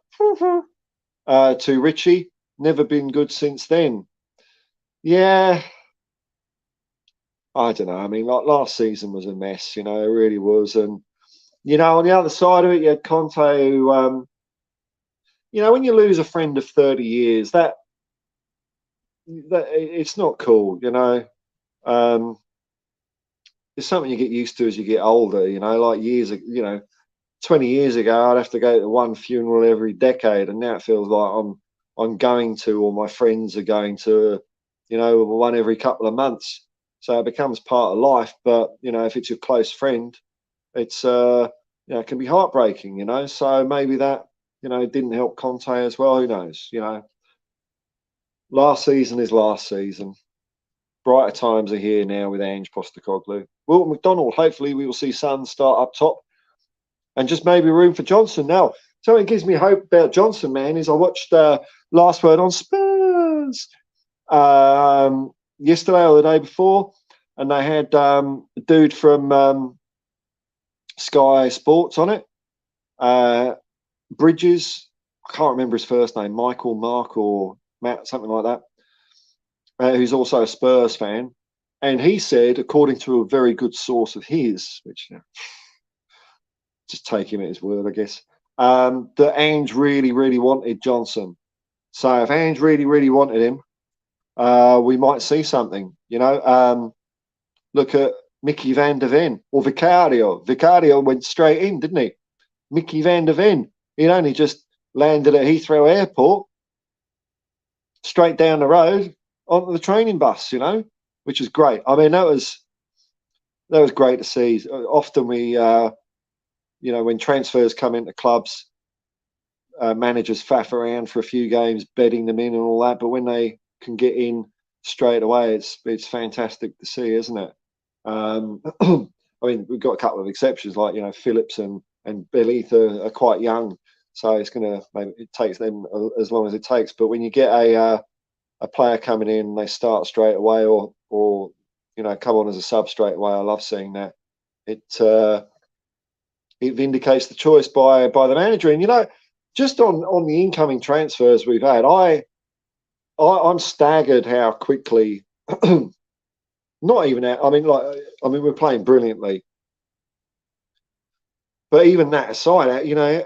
Richie. Never been good since then. Yeah. I don't know. I mean, like last season was a mess, you know, it really was. And, you know, on the other side of it, you had Conte who, you know, when you lose a friend of 30 years, that it's not cool, you know. It's something you get used to as you get older, you know, like you know, 20 years ago, I'd have to go to one funeral every decade. And now it feels like I'm going to, or my friends are going to, you know, one every couple of months. So it becomes part of life. But, you know, if it's your close friend, it's, you know, it can be heartbreaking, you know. So maybe that, you know, didn't help Conte as well. Who knows, you know. Last season is last season. Brighter times are here now with Ange Postecoglou. Wilton McDonald, hopefully we will see Son start up top and just maybe room for Johnson. Now, something that gives me hope about Johnson, man, is I watched Last Word on Spurs yesterday or the day before, and they had a dude from Sky Sports on it. Bridges, I can't remember his first name, Michael, Mark, or Matt, something like that. Who's also a Spurs fan, and he said, according to a very good source of his, which, you know, just take him at his word, I guess, that Ange really, really wanted Johnson. So if Ange really, really wanted him, we might see something. You know, look at Mickey van der Ven or Vicario. Vicario went straight in, didn't he? Mickey van der Ven, he'd only just landed at Heathrow Airport, straight down the road onto the training bus, you know, which is great. I mean, that was great to see. Often we, you know, when transfers come into clubs, managers faff around for a few games, bedding them in and all that. But when they can get in straight away, it's fantastic to see, isn't it? I mean, we've got a couple of exceptions, like, you know, Phillips and Belleith are quite young, so it's gonna, maybe it takes them as long as it takes. But when you get a player coming in, they start straight away, or you know, come on as a sub straight away, I love seeing that. It vindicates the choice by the manager. And, you know, just on the incoming transfers we've had, I'm staggered how quickly. Not even that. I mean, we're playing brilliantly, but even that aside, you know,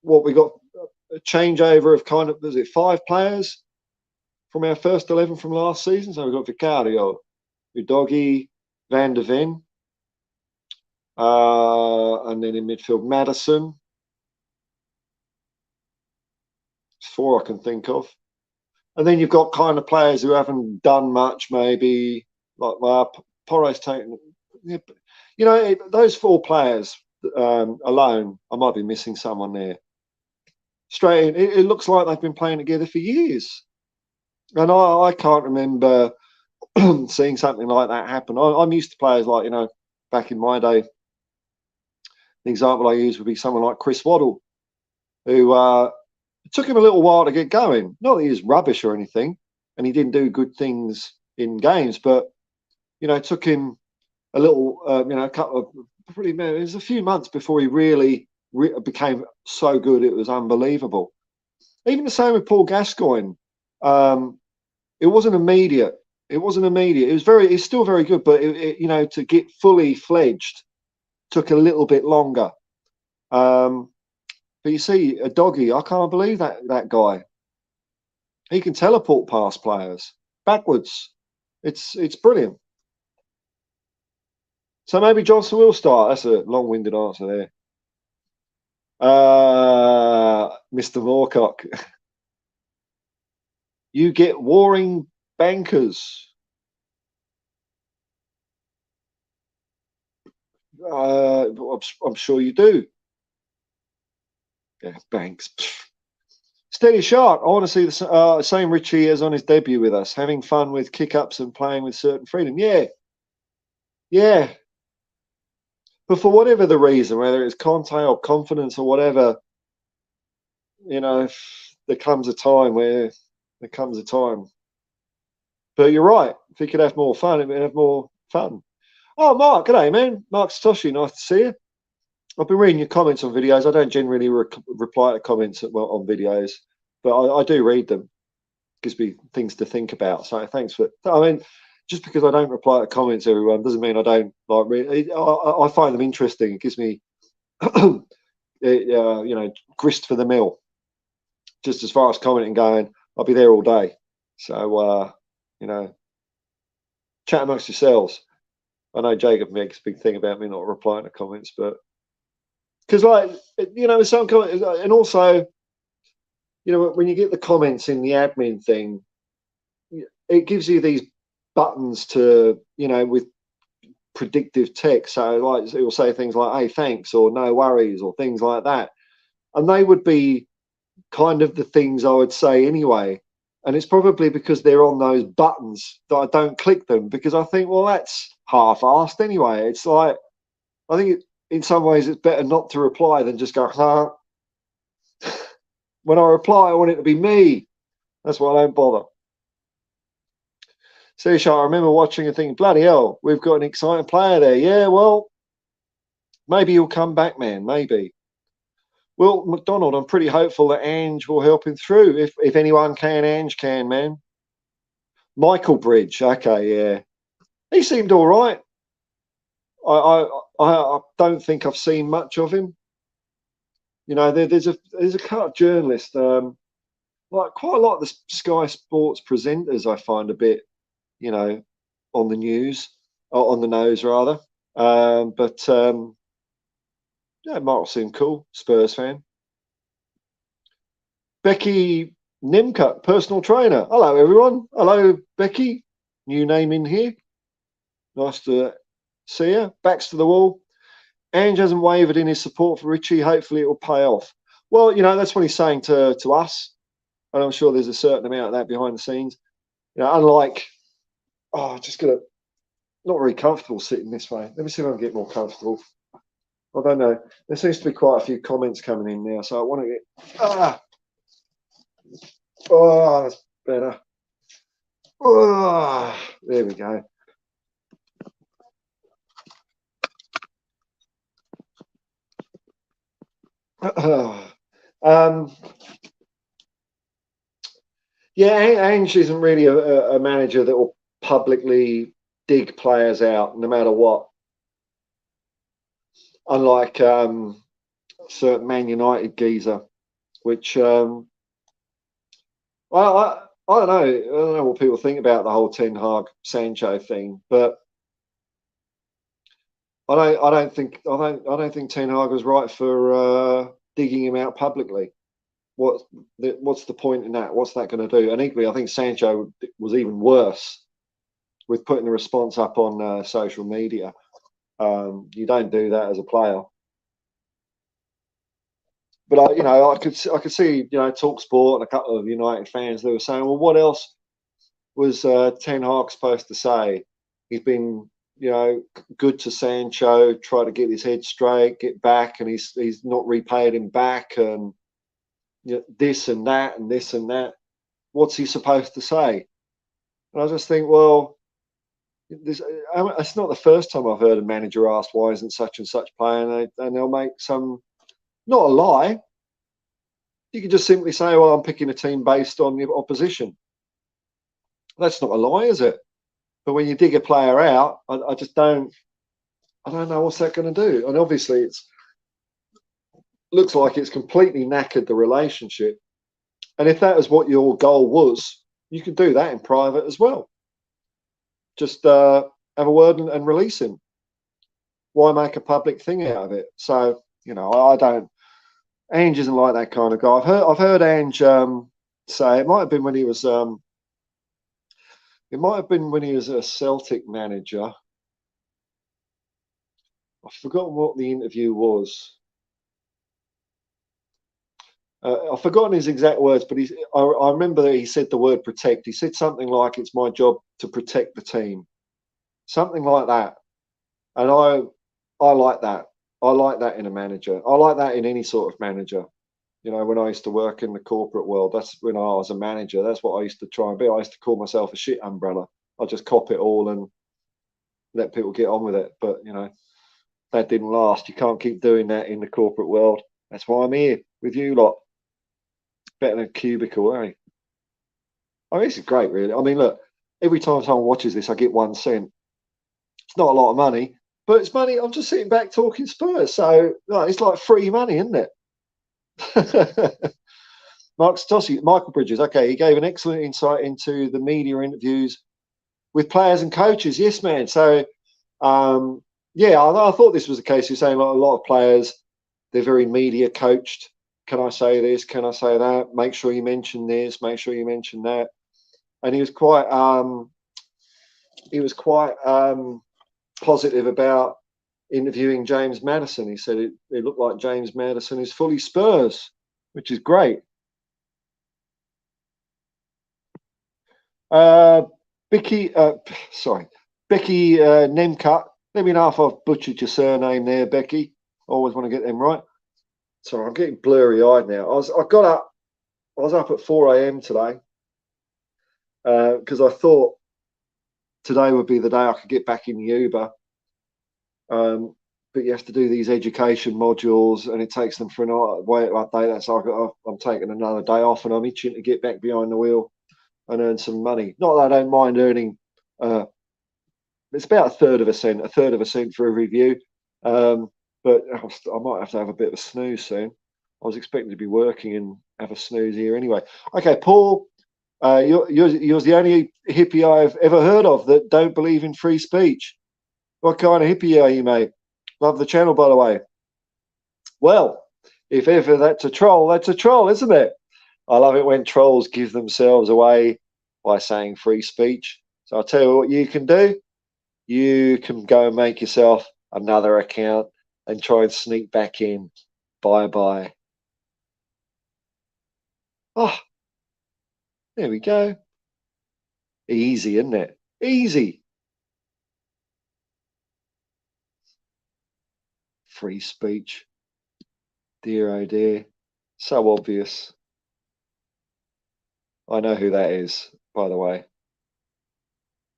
what we got, a changeover of kind of, was it 5 players from our first 11 from last season? So we've got Vicario, Udogie, Van der Ven, and then in midfield, Maddison. 4 I can think of. And then you've got kind of players who haven't done much, maybe, like Porro's taken. You know, those 4 players alone, I might be missing someone there. Straight in, it looks like they've been playing together for years. And I can't remember seeing something like that happen. I'm used to players like, you know, back in my day, the example I use would be someone like Chris Waddle, who it took him a little while to get going. Not that he was rubbish or anything, and he didn't do good things in games, but, you know, it took him a little, you know, a couple of pretty. It was a few months before he really became so good. It was unbelievable. Even the same with Paul Gascoigne. It wasn't immediate. It wasn't immediate. It was very. It's still very good, but to get fully fledged took a little bit longer. But you see, a doggy. I can't believe that guy. He can teleport past players backwards. It's brilliant. So maybe Johnson will start. That's a long-winded answer there. Mr. Moorcock. You get warring bankers. I'm sure you do. Yeah, banks. Steady Shark. I want to see the same Richie as on his debut with us, having fun with kick-ups and playing with certain freedom. Yeah. Yeah. But for whatever the reason, whether it's Conte or confidence or whatever, there comes a time. But you're right. If he could have more fun, it would have more fun. Oh, Mark, g'day, man. Mark Satoshi, nice to see you. I've been reading your comments on videos. I don't generally reply to comments on videos, but I do read them. Gives me things to think about. So thanks for. I mean, just because I don't reply to comments, everyone, doesn't mean I don't like read. I find them interesting. It gives me, grist for the mill. Just as far as commenting going, I'll be there all day. So chat amongst yourselves. I know Jacob makes a big thing about me not replying to comments, but because with some comments, and also, when you get the comments in the admin thing, it gives you these buttons to, with predictive text. So like it will say things like, "Hey, thanks," or "No worries," or things like that, and they would be kind of the things I would say anyway. And it's probably because they're on those buttons that I don't click them, because I think, well, that's half-assed anyway. It's like, I think in some ways it's better not to reply than just go, huh. When I reply, I want it to be me. That's why I don't bother. Sisha, I remember watching and thinking, bloody hell, we've got an exciting player there. Yeah, well, maybe he'll come back, man. Maybe. Well, McDonald, I'm pretty hopeful that Ange will help him through. If anyone can, Ange can, man. Michael Bridge, okay, yeah, he seemed all right. I don't think I've seen much of him. There's a cut of journalists, like quite a lot of the Sky Sports presenters, I find a bit, on the news, or on the nose rather. But yeah, Mark seemed cool. Spurs fan. Becky Nimcut, personal trainer. Hello, everyone. Hello, Becky. New name in here. Nice to see you. Backs to the wall. Ange hasn't wavered in his support for Richie. Hopefully it will pay off. Well, that's what he's saying to us. And I'm sure there's a certain amount of that behind the scenes. Unlike, just gonna, not very comfortable sitting this way. Let me see if I can get more comfortable. I don't know. There seems to be quite a few comments coming in now, so I want to get. That's better. There we go. Yeah, Ange isn't really a manager that will publicly dig players out no matter what. Unlike certain Man United geezer, which I don't know. I don't know what people think about the whole Ten Hag Sancho thing, but I don't think Ten Hag was right for digging him out publicly. What's the point in that? What's that going to do? And equally, I think Sancho was even worse with putting the response up on social media. You don't do that as a player. But I could see talkSPORT and a couple of United fans, they were saying, well, what else was Ten Hag supposed to say? He's been good to Sancho, try to get his head straight, get back, and he's not repaid him back, and this and that and this and that. What's he supposed to say? And I just think, well, It's not the first time I've heard a manager ask why isn't such and such playing, and they'll make some, not a lie. You can just simply say, well, I'm picking a team based on the opposition. That's not a lie, is it? But when you dig a player out, I just don't. I don't know what's that going to do. And obviously, it's looks like it's completely knackered the relationship. And if that was what your goal was, you could do that in private as well. Just have a word and release him. Why make a public thing out of it? So I don't. Ange isn't like that kind of guy. I've heard Ange say it might have been when he was a Celtic manager. I've forgotten what the interview was. I've forgotten his exact words, but I remember that he said the word protect. He said something like, "It's my job to protect the team," something like that. And I like that. I like that in a manager. I like that in any sort of manager. When I used to work in the corporate world, that's when I was a manager. That's what I used to try and be. I used to call myself a shit umbrella. I just cop it all and let people get on with it. But that didn't last. You can't keep doing that in the corporate world. That's why I'm here with you lot. Better than a cubicle, eh? I mean, this is great, really. I mean, look, every time someone watches this, I get 1 cent. It's not a lot of money, but it's money. I'm just sitting back talking Spurs. So it's like free money, isn't it? Michael Bridges. Okay, he gave an excellent insight into the media interviews with players and coaches. Yes, man. So, yeah, I thought this was the case. You're saying a lot of players, they're very media coached. Can I say this? Can I say that? Make sure you mention this. Make sure you mention that. And he was quite positive about interviewing James Maddison. He said it looked like James Maddison is fully Spurs, which is great. Becky Nemcut. Let me know if I've butchered your surname there, Becky. Always want to get them right. Sorry, I'm getting blurry-eyed now. I was up at 4 a.m. today because I thought today would be the day I could get back in the Uber. But you have to do these education modules, and it takes them for a way to update that. So I'm taking another day off, and I'm itching to get back behind the wheel and earn some money. Not that I don't mind earning. It's about a third of a cent for a review. But I might have to have a bit of a snooze soon. I was expecting to be working and have a snooze here anyway. Okay, Paul, you're the only hippie I've ever heard of that don't believe in free speech. What kind of hippie are you, mate? Love the channel, by the way. Well, if ever that's a troll, isn't it? I love it when trolls give themselves away by saying free speech. So I'll tell you what you can do. You can go and make yourself another account and try and sneak back in. Bye-bye. Oh, there we go. Easy, isn't it? Easy. Free speech. Dear, oh dear. So obvious. I know who that is, by the way.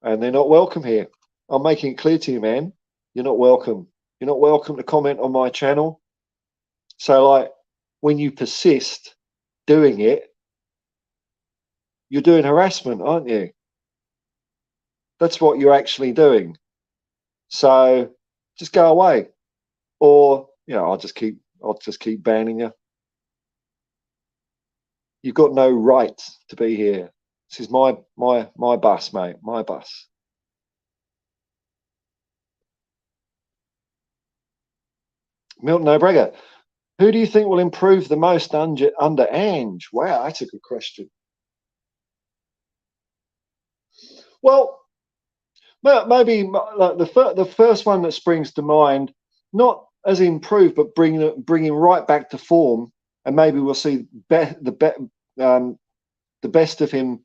And they're not welcome here. I'm making it clear to you, man. You're not welcome. You're not welcome to comment on my channel. So, like, when you persist doing it, you're doing harassment, aren't you? That's what you're actually doing. So just go away. Or, I'll just keep banning you. You've got no right to be here. This is my bus, mate. My bus. Milton O'Brega. Who do you think will improve the most under Ange? Wow, that's a good question. Well, maybe like the first one that springs to mind, not as improved, but bringing right back to form, and maybe we'll see the best of him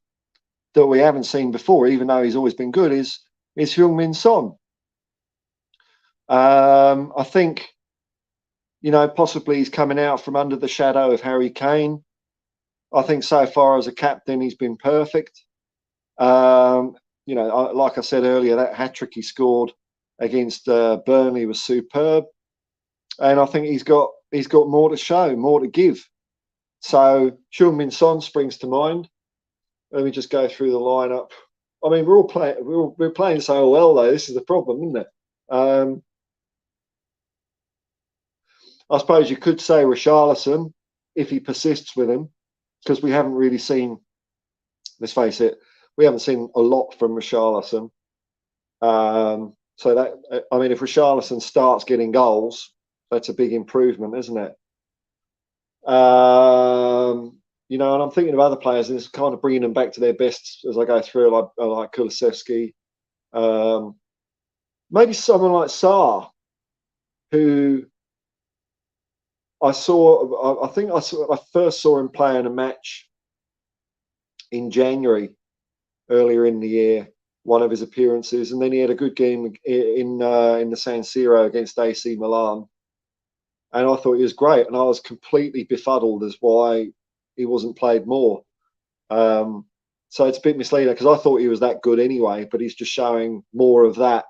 that we haven't seen before, even though he's always been good. Is Heung-min Son. I think possibly he's coming out from under the shadow of Harry Kane. I think so far as a captain, he's been perfect. you know, like I said earlier, that hat-trick he scored against Burnley was superb, and I think he's got more to show, more to give. So Heung-min Son springs to mind. Let me just go through the lineup. I mean, we're playing so well though. This is the problem, isn't it? I suppose you could say Richarlison if he persists with him, because we haven't really seen. Let's face it, we haven't seen a lot from Richarlison. So that, I mean, if Richarlison starts getting goals, that's a big improvement, isn't it? You know, and I'm thinking of other players, and it's kind of bringing them back to their best as I go through, like Kulusevski. Maybe someone like Sarr, who I think I first saw him play in a match in January, earlier in the year, one of his appearances, and then he had a good game in the San Siro against AC Milan, and I thought he was great, and I was completely befuddled as why he wasn't played more. So it's a bit misleading because I thought he was that good anyway, but he's just showing more of that.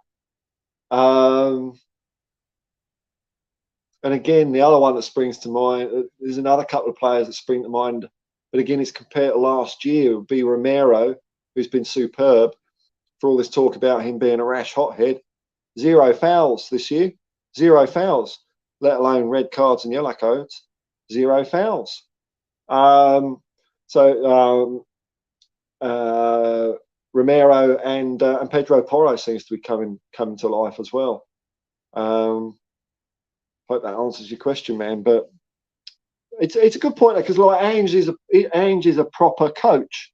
And again, the other one that springs to mind, there's another couple of players that spring to mind, but again, it's compared to last year, it would be Romero, who's been superb. For all this talk about him being a rash hothead, 0 fouls this year, 0 fouls, let alone red cards and yellow cards, 0 fouls. Romero and Pedro Porro seems to be coming to life as well. Hope that answers your question, man. But it's a good point because like Ange is a proper coach.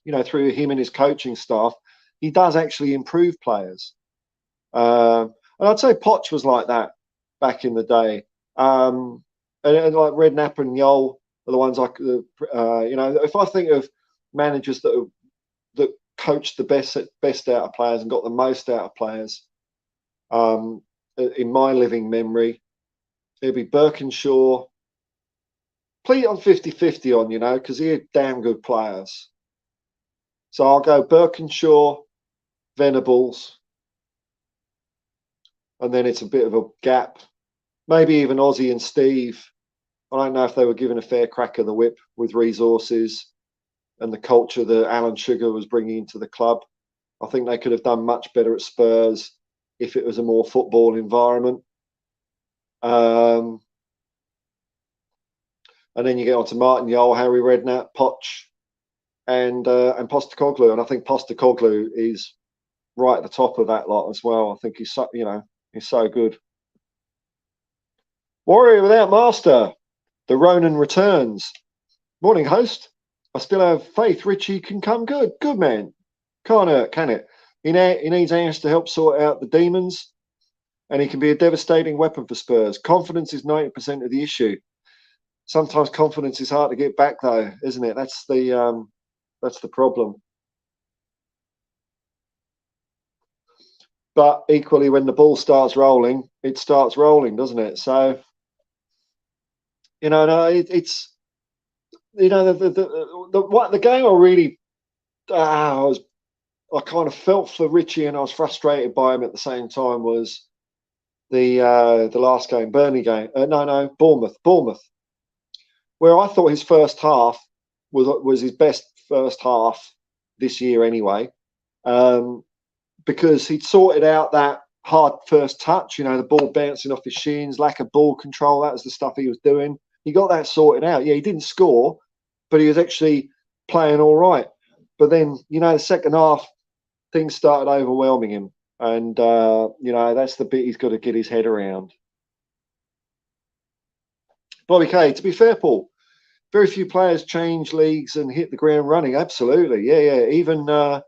You know, through him and his coaching staff, he does actually improve players. And I'd say Poch was like that back in the day. And like Redknapp and Yol are the ones you know, if I think of managers that coached the best out of players and got the most out of players, in my living memory, it'd be Birkinshaw. Please on 50-50 on, you know, because he had damn good players. So I'll go Birkinshaw, Venables, and then it's a bit of a gap. Maybe even Ozzy and Steve. I don't know if they were given a fair crack of the whip with resources and the culture that Alan Sugar was bringing into the club. I think they could have done much better at Spurs if it was a more football environment. And then you get on to Martin Yole, Harry Redknapp, Poch, and Postecoglou. And I think Postecoglou is right at the top of that lot as well. I think he's so, you know, he's so good. Warrior without master, the Ronin returns. Morning, host. I still have faith Richie can come good. Good man. Can't hurt, can it? He needs Ange to help sort out the demons, and he can be a devastating weapon for Spurs. Confidence is 90% of the issue. Sometimes confidence is hard to get back, though, isn't it? That's the problem. But equally, when the ball starts rolling, it starts rolling, doesn't it? So, you know, no, it's, you know, the game I really, I kind of felt for Richie and I was frustrated by him at the same time was the last game, Burnley game. Bournemouth, where I thought his first half was his best first half this year anyway, because he'd sorted out that hard first touch, you know, the ball bouncing off his shins, lack of ball control. That was the stuff he was doing. He got that sorted out. Yeah, he didn't score, but he was actually playing all right. But then, you know, the second half, things started overwhelming him. And, you know, that's the bit he's got to get his head around. Bobby K, to be fair, Paul, very few players change leagues and hit the ground running. Absolutely. Yeah. Even a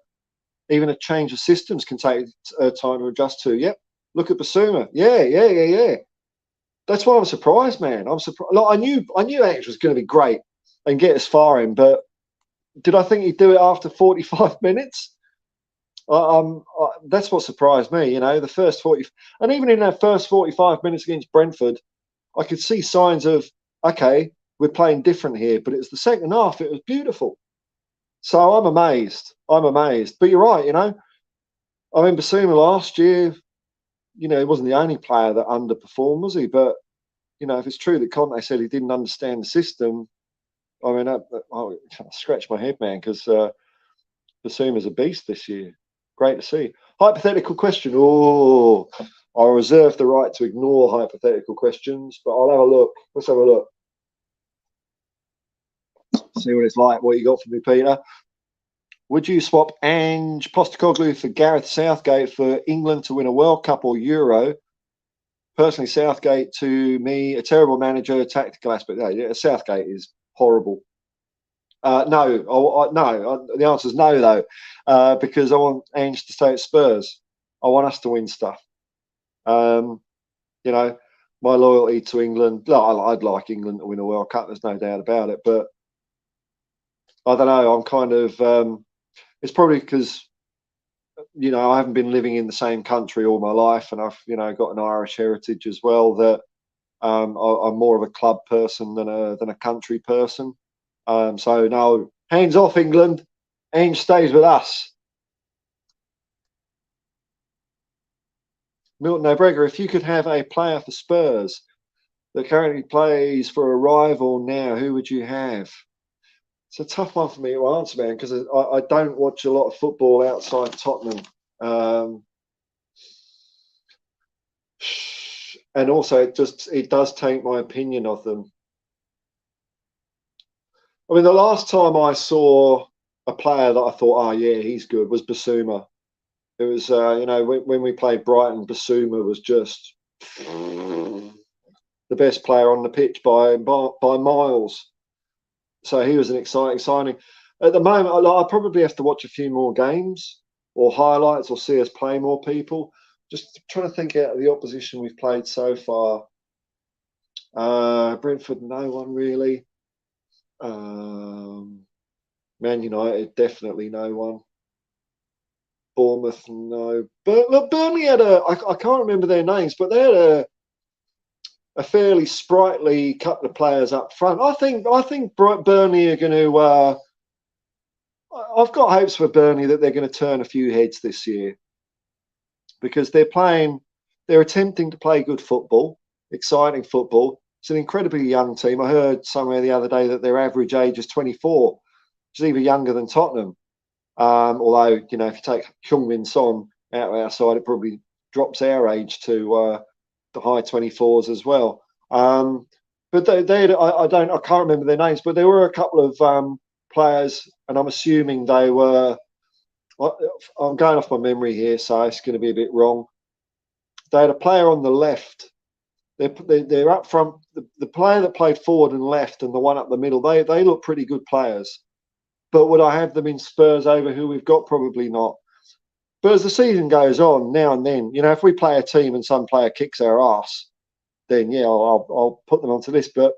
change of systems can take time to adjust to. Yep. Look at Basuma. Yeah. That's why I'm surprised, man. I'm surprised. Like, I knew Ange was going to be great and get us far in, but did I think he'd do it after 45 minutes? That's what surprised me. You know, the first 40, and even in that first 45 minutes against Brentford, I could see signs of, okay, we're playing different here. But it was the second half. It was beautiful. So I'm amazed. I'm amazed. But you're right, you know. I mean, Basuma last year, you know, he wasn't the only player that underperformed, was he? But, you know, if it's true that Conte said he didn't understand the system, I mean, I scratch my head, man, because Basuma's a beast this year. Great to see. Hypothetical question. Oh, I reserve the right to ignore hypothetical questions, but I'll have a look. Let's have a look. See what it's like. What you got for me, Peter? Would you swap Ange Postecoglou for Gareth Southgate for England to win a World Cup or Euro? Personally, Southgate to me, a terrible manager, tactical aspect. No, Southgate is horrible. No. The answer is no, though, because I want Ange to stay at Spurs. I want us to win stuff. You know, my loyalty to England. I'd like England to win a World Cup. There's no doubt about it. But I don't know. I'm kind of. It's probably because, you know, I haven't been living in the same country all my life, and I've, you know, got an Irish heritage as well. That I'm more of a club person than a country person. So no, hands off England. Ange stays with us. Milton O'Bregor, if you could have a player for Spurs that currently plays for a rival now, who would you have? It's a tough one for me to answer, man, because I don't watch a lot of football outside Tottenham. And also, it does take my opinion of them. I mean, the last time I saw a player that I thought, oh yeah, he's good, was Basuma. It was, you know, when we played Brighton, Basuma was just the best player on the pitch by miles. So he was an exciting signing. At the moment, I probably have to watch a few more games or highlights or see us play more people. Just trying to think out of the opposition we've played so far. Brentford, no one really. Man United, definitely no one. Bournemouth, no. But look, Burnley had I can't remember their names, but they had a fairly sprightly couple of players up front. I think Burnley are going to. I've got hopes for Burnley that they're going to turn a few heads this year, because they're attempting to play good football, exciting football. It's an incredibly young team. I heard somewhere the other day that their average age is 24, which is even younger than Tottenham. Although, you know, if you take Heung-min Son out of our side, it probably drops our age to the high 24s as well. But I can't remember their names, but there were a couple of players, and I'm assuming they were. I'm going off my memory here, so it's going to be a bit wrong. They had a player on the left. They're up front. The player that played forward and left, and the one up the middle, they look pretty good players. But would I have them in Spurs over who we've got? Probably not. But as the season goes on, now and then, you know, if we play a team and some player kicks our ass, then yeah, I'll put them onto this. But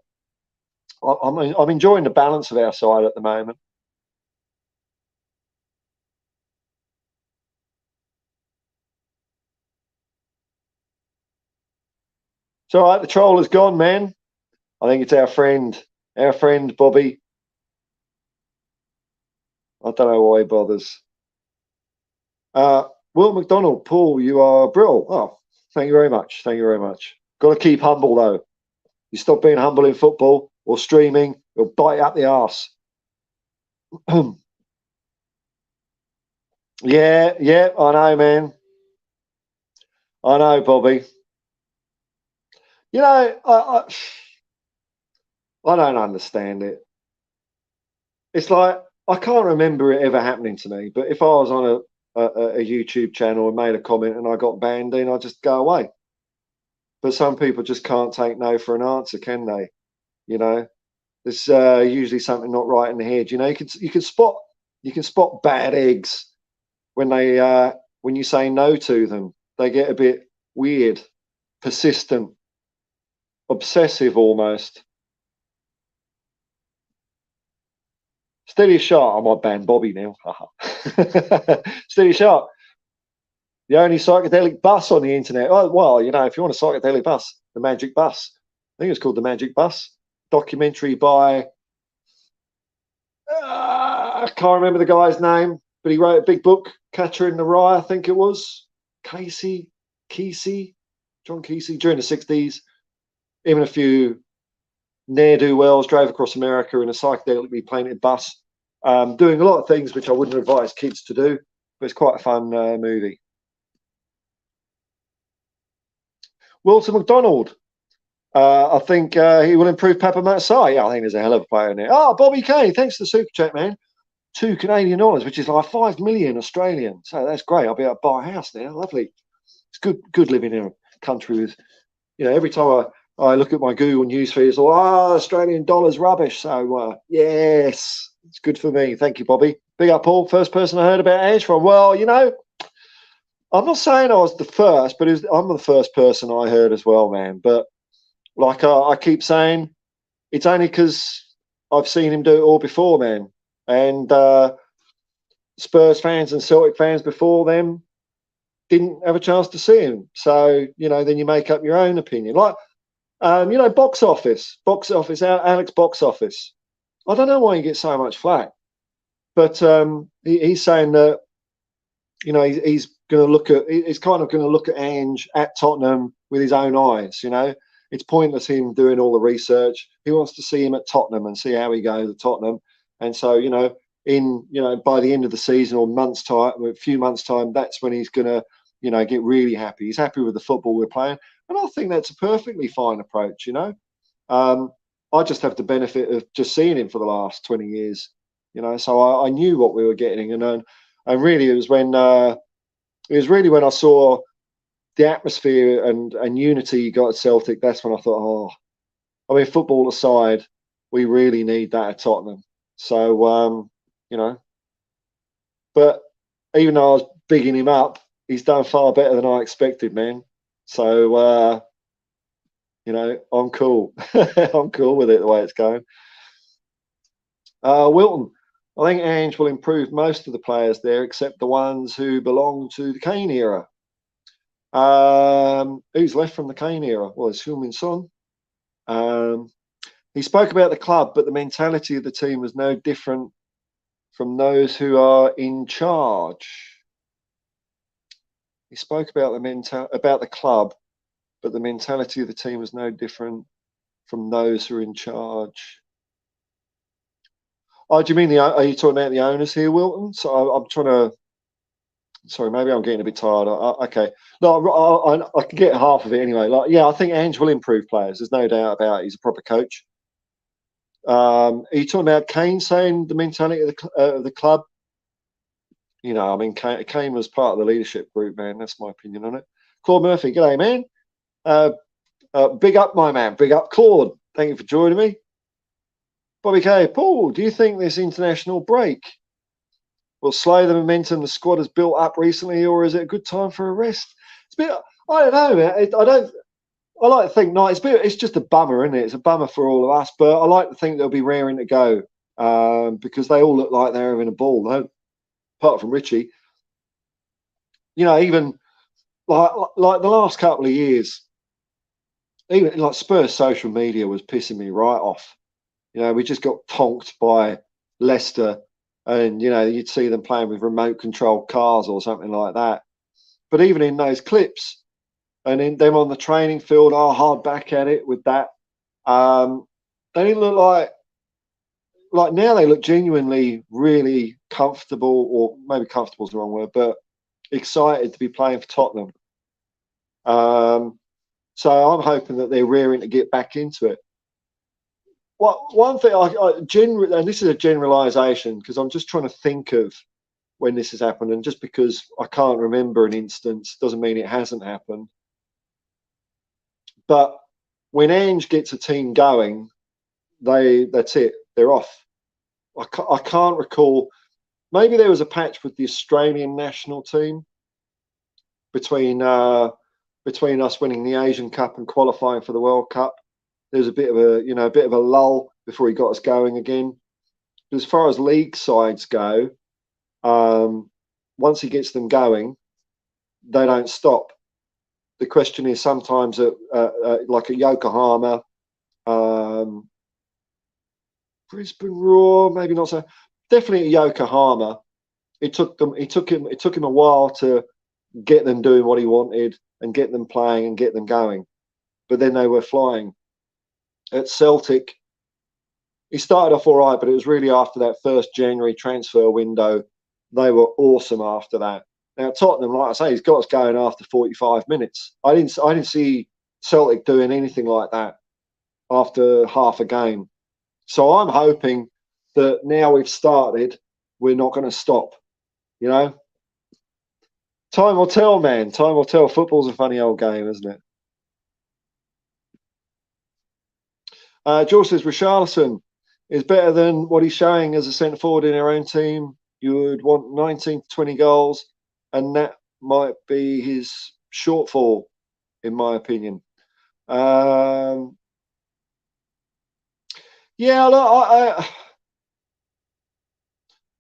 I'm enjoying the balance of our side at the moment. It's all right. The troll is gone, man. I think it's our friend Bobby. I don't know why he bothers. Will McDonald, Paul, you are brilliant. Oh, thank you very much. Thank you very much. Got to keep humble, though. You stop being humble in football or streaming, it'll bite you up the arse. Yeah, I know, man. I know, Bobby. You know, I don't understand it. It's like, I can't remember it ever happening to me, but if I was on a YouTube channel and made a comment and I got banned, then I just go away. But some people just can't take no for an answer, can they? You know, there's usually something not right in the head. You know, you can spot bad eggs when when you say no to them. They get a bit weird, persistent, obsessive almost. Steady shot. I might ban Bobby now. Steady shot. The only psychedelic bus on the internet. Oh, well, you know, if you want a psychedelic bus, the Magic Bus. I think it's called the Magic Bus. Documentary by I can't remember the guy's name, but he wrote a big book, Catcher in the Rye, I think it was. John Kesey, during the 60s. Even a few ne'er-do-wells drove across America in a psychedelically painted bus, doing a lot of things which I wouldn't advise kids to do, but it's quite a fun movie. Wilton McDonald. I think he will improve Papa Matsai. Yeah, I think there's a hell of a player in there. Oh, Bobby K, thanks for the super chat, man. $2 Canadian, which is like 5 million Australian. So that's great. I'll be able to buy a house now. Lovely. It's good living in a country with, every time I look at my Google newsfeed, it's all, Australian dollars rubbish. So, yes, it's good for me. Thank you, Bobby. Big up, Paul. First person I heard about Ange from. Well, I'm not saying I was the first, but I'm the first person I heard as well, man. But like I keep saying, it's only because I've seen him do it all before, man. And Spurs fans and Celtic fans before them didn't have a chance to see him. So, then you make up your own opinion. Like, box office, Alex box office. I don't know why he gets so much flack, but he's saying that, he's going to he's kind of going to look at Ange at Tottenham with his own eyes. It's pointless him doing all the research. He wants to see him at Tottenham and see how he goes at Tottenham. And so, by the end of the season or a few months' time, that's when he's going to, get really happy. He's happy with the football we're playing. And I think that's a perfectly fine approach, I just have the benefit of just seeing him for the last 20 years, so I knew what we were getting. And really it was when I saw the atmosphere and unity you got at Celtic. That's when I thought, football aside, we really need that at Tottenham. So, but even though I was bigging him up, he's done far better than I expected, man. So, I'm cool. I'm cool with it the way it's going. Wilton, I think Ange will improve most of the players there, except the ones who belong to the Kane era. Who's left from the Kane era? Well, it's Heung-min Son. He spoke about the club, but the mentality of the team was no different from those who are in charge. He spoke about the club, but the mentality of the team was no different from those who are in charge. Oh, do you mean are you talking about the owners here, Wilton? So I'm trying to. Sorry, maybe I'm getting a bit tired. Okay, no, I can get half of it anyway. I think Ange will improve players. There's no doubt about it. He's a proper coach. Are you talking about Kane saying the mentality of the club? Kane was part of the leadership group, man. That's my opinion on it. Claude Murphy, g'day, man. Big up, my man. Big up, Claude. Thank you for joining me. Bobby K, Paul, do you think this international break will slow the momentum the squad has built up recently, or is it a good time for a rest? It's a bit, I don't know, man. I like to think, no, it's just a bummer, isn't it? It's a bummer for all of us, but I like to think they'll be raring to go because they all look like they're having a ball, though, apart from Richie. Even like the last couple of years, even like Spurs social media was pissing me right off. We just got tonked by Leicester, and you'd see them playing with remote controlled cars or something like that. But even in those clips, and in them on the training field, hard back at it with that, they didn't look like now. They look genuinely really comfortable, or maybe comfortable is the wrong word, but excited to be playing for Tottenham. So I'm hoping that they're rearing to get back into it. One thing, and this is a generalisation because I'm just trying to think of when this has happened, and just because I can't remember an instance doesn't mean it hasn't happened. But when Ange gets a team going, that's it. They're off. I can't recall. Maybe there was a patch with the Australian national team between us winning the Asian Cup and qualifying for the World Cup. There was a bit of a lull before he got us going again. But as far as league sides go, once he gets them going, they don't stop. The question is sometimes like at Yokohama, Brisbane Roar, maybe not so. definitely Yokohama. It took him a while to get them doing what he wanted and get them playing and get them going. But then they were flying. At Celtic, he started off all right, but it was really after that first January transfer window. They were awesome after that. Now Tottenham, like I say, he's got us going after 45 minutes. I didn't see Celtic doing anything like that after half a game. So I'm hoping that now we've started, we're not going to stop. You know, time will tell, man. Time will tell. Football's a funny old game, isn't it? George says Richarlison is better than what he's showing as a centre forward in our own team. You would want 19 to 20 goals, and that might be his shortfall, in my opinion. Yeah, look,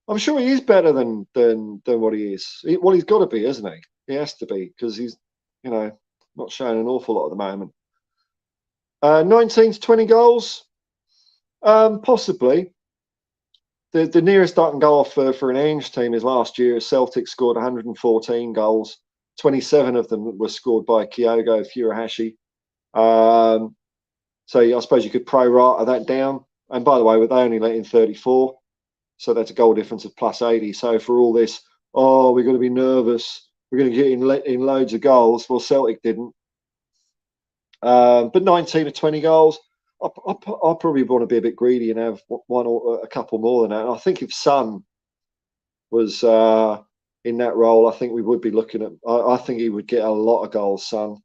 I'm sure he is better than what he is. Well, he's got to be, isn't he? He has to be, because he's, you know, not showing an awful lot at the moment. 19 to 20 goals, possibly. The nearest I can go off for an Ange team is last year. Celtic scored 114 goals. 27 of them were scored by Kyogo Furuhashi. So I suppose you could pro-rata that down. And by the way, they only let in 34. So that's a goal difference of plus 80. So for all this, oh, we're going to be nervous, we're going to get in loads of goals. Well, Celtic didn't. But 19 or 20 goals, I'll probably want to be a bit greedy and have one or a couple more than that. And I think if Son was in that role, I think we would be looking at. I think he would get a lot of goals, Son.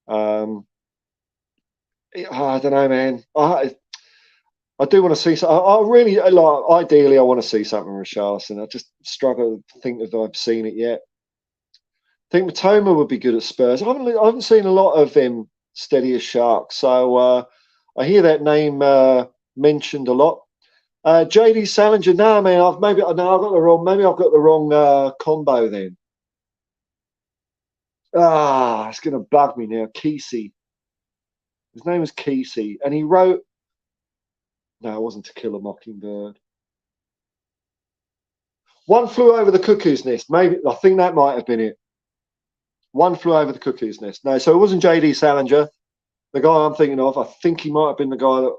I don't know, man. I do want to see. I really like. Ideally, I want to see something with Richarlison. I just struggle to think if I've seen it yet. I think Matoma would be good at Spurs. I haven't seen a lot of him steady as sharks. So I hear that name mentioned a lot. JD Salinger. No, man. I've got the wrong. Maybe I've got the wrong combo then. It's going to bug me now. Kesey. His name was Kesey, and he wrote. No, it wasn't To Kill a Mockingbird. One Flew Over the Cuckoo's Nest. Maybe I think that might have been it. One Flew Over the Cuckoo's Nest. No, so it wasn't JD Salinger, the guy I'm thinking of. I think he might have been the guy that.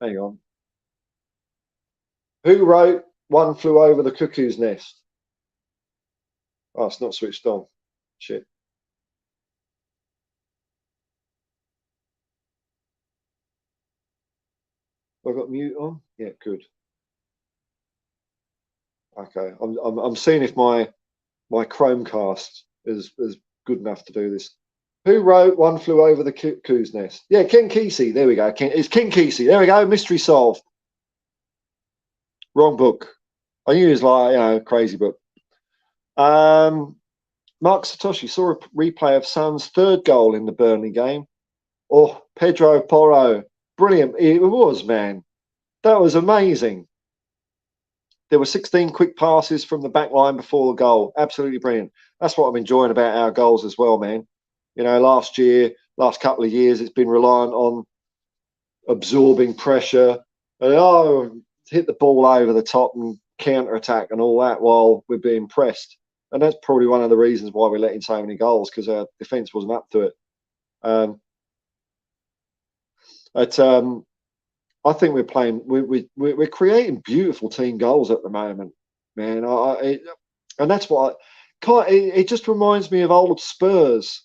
Hang on. Who wrote One Flew Over the Cuckoo's Nest? Oh, it's not switched on. Shit. Have I got mute on? Yeah, good. Okay, I'm seeing if my Chromecast is good enough to do this. Who wrote One Flew Over the Cuckoo's Nest? Yeah, Ken Kesey. There we go. It's Ken Kesey. There we go. Mystery solved. Wrong book. I knew it was like, crazy book. Mark Satoshi saw a replay of Son's third goal in the Burnley game. Oh, Pedro Porro. Brilliant. It was, man. That was amazing. There were 16 quick passes from the back line before the goal. Absolutely brilliant. That's what I'm enjoying about our goals as well, man. You know, last couple of years, it's been reliant on absorbing pressure and hit the ball over the top and counter attack and all that while we're being pressed. And that's probably one of the reasons why we're letting so many goals, because our defence wasn't up to it. I think we're playing. We're creating beautiful team goals at the moment, man. And that's what it just reminds me of old Spurs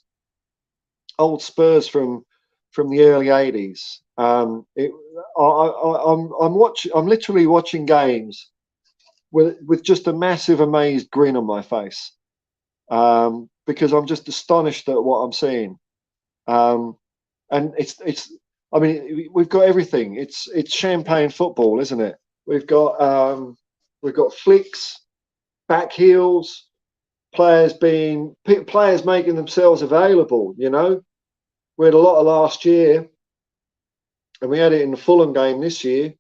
from the early '80s. I'm literally watching games with just a massive, amazed grin on my face, because I'm just astonished at what I'm seeing. And it's. I mean, we've got everything. It's champagne football, isn't it? We've got flicks, back heels, players making themselves available. You know, we had a lot of last year, and we had it in the Fulham game this year.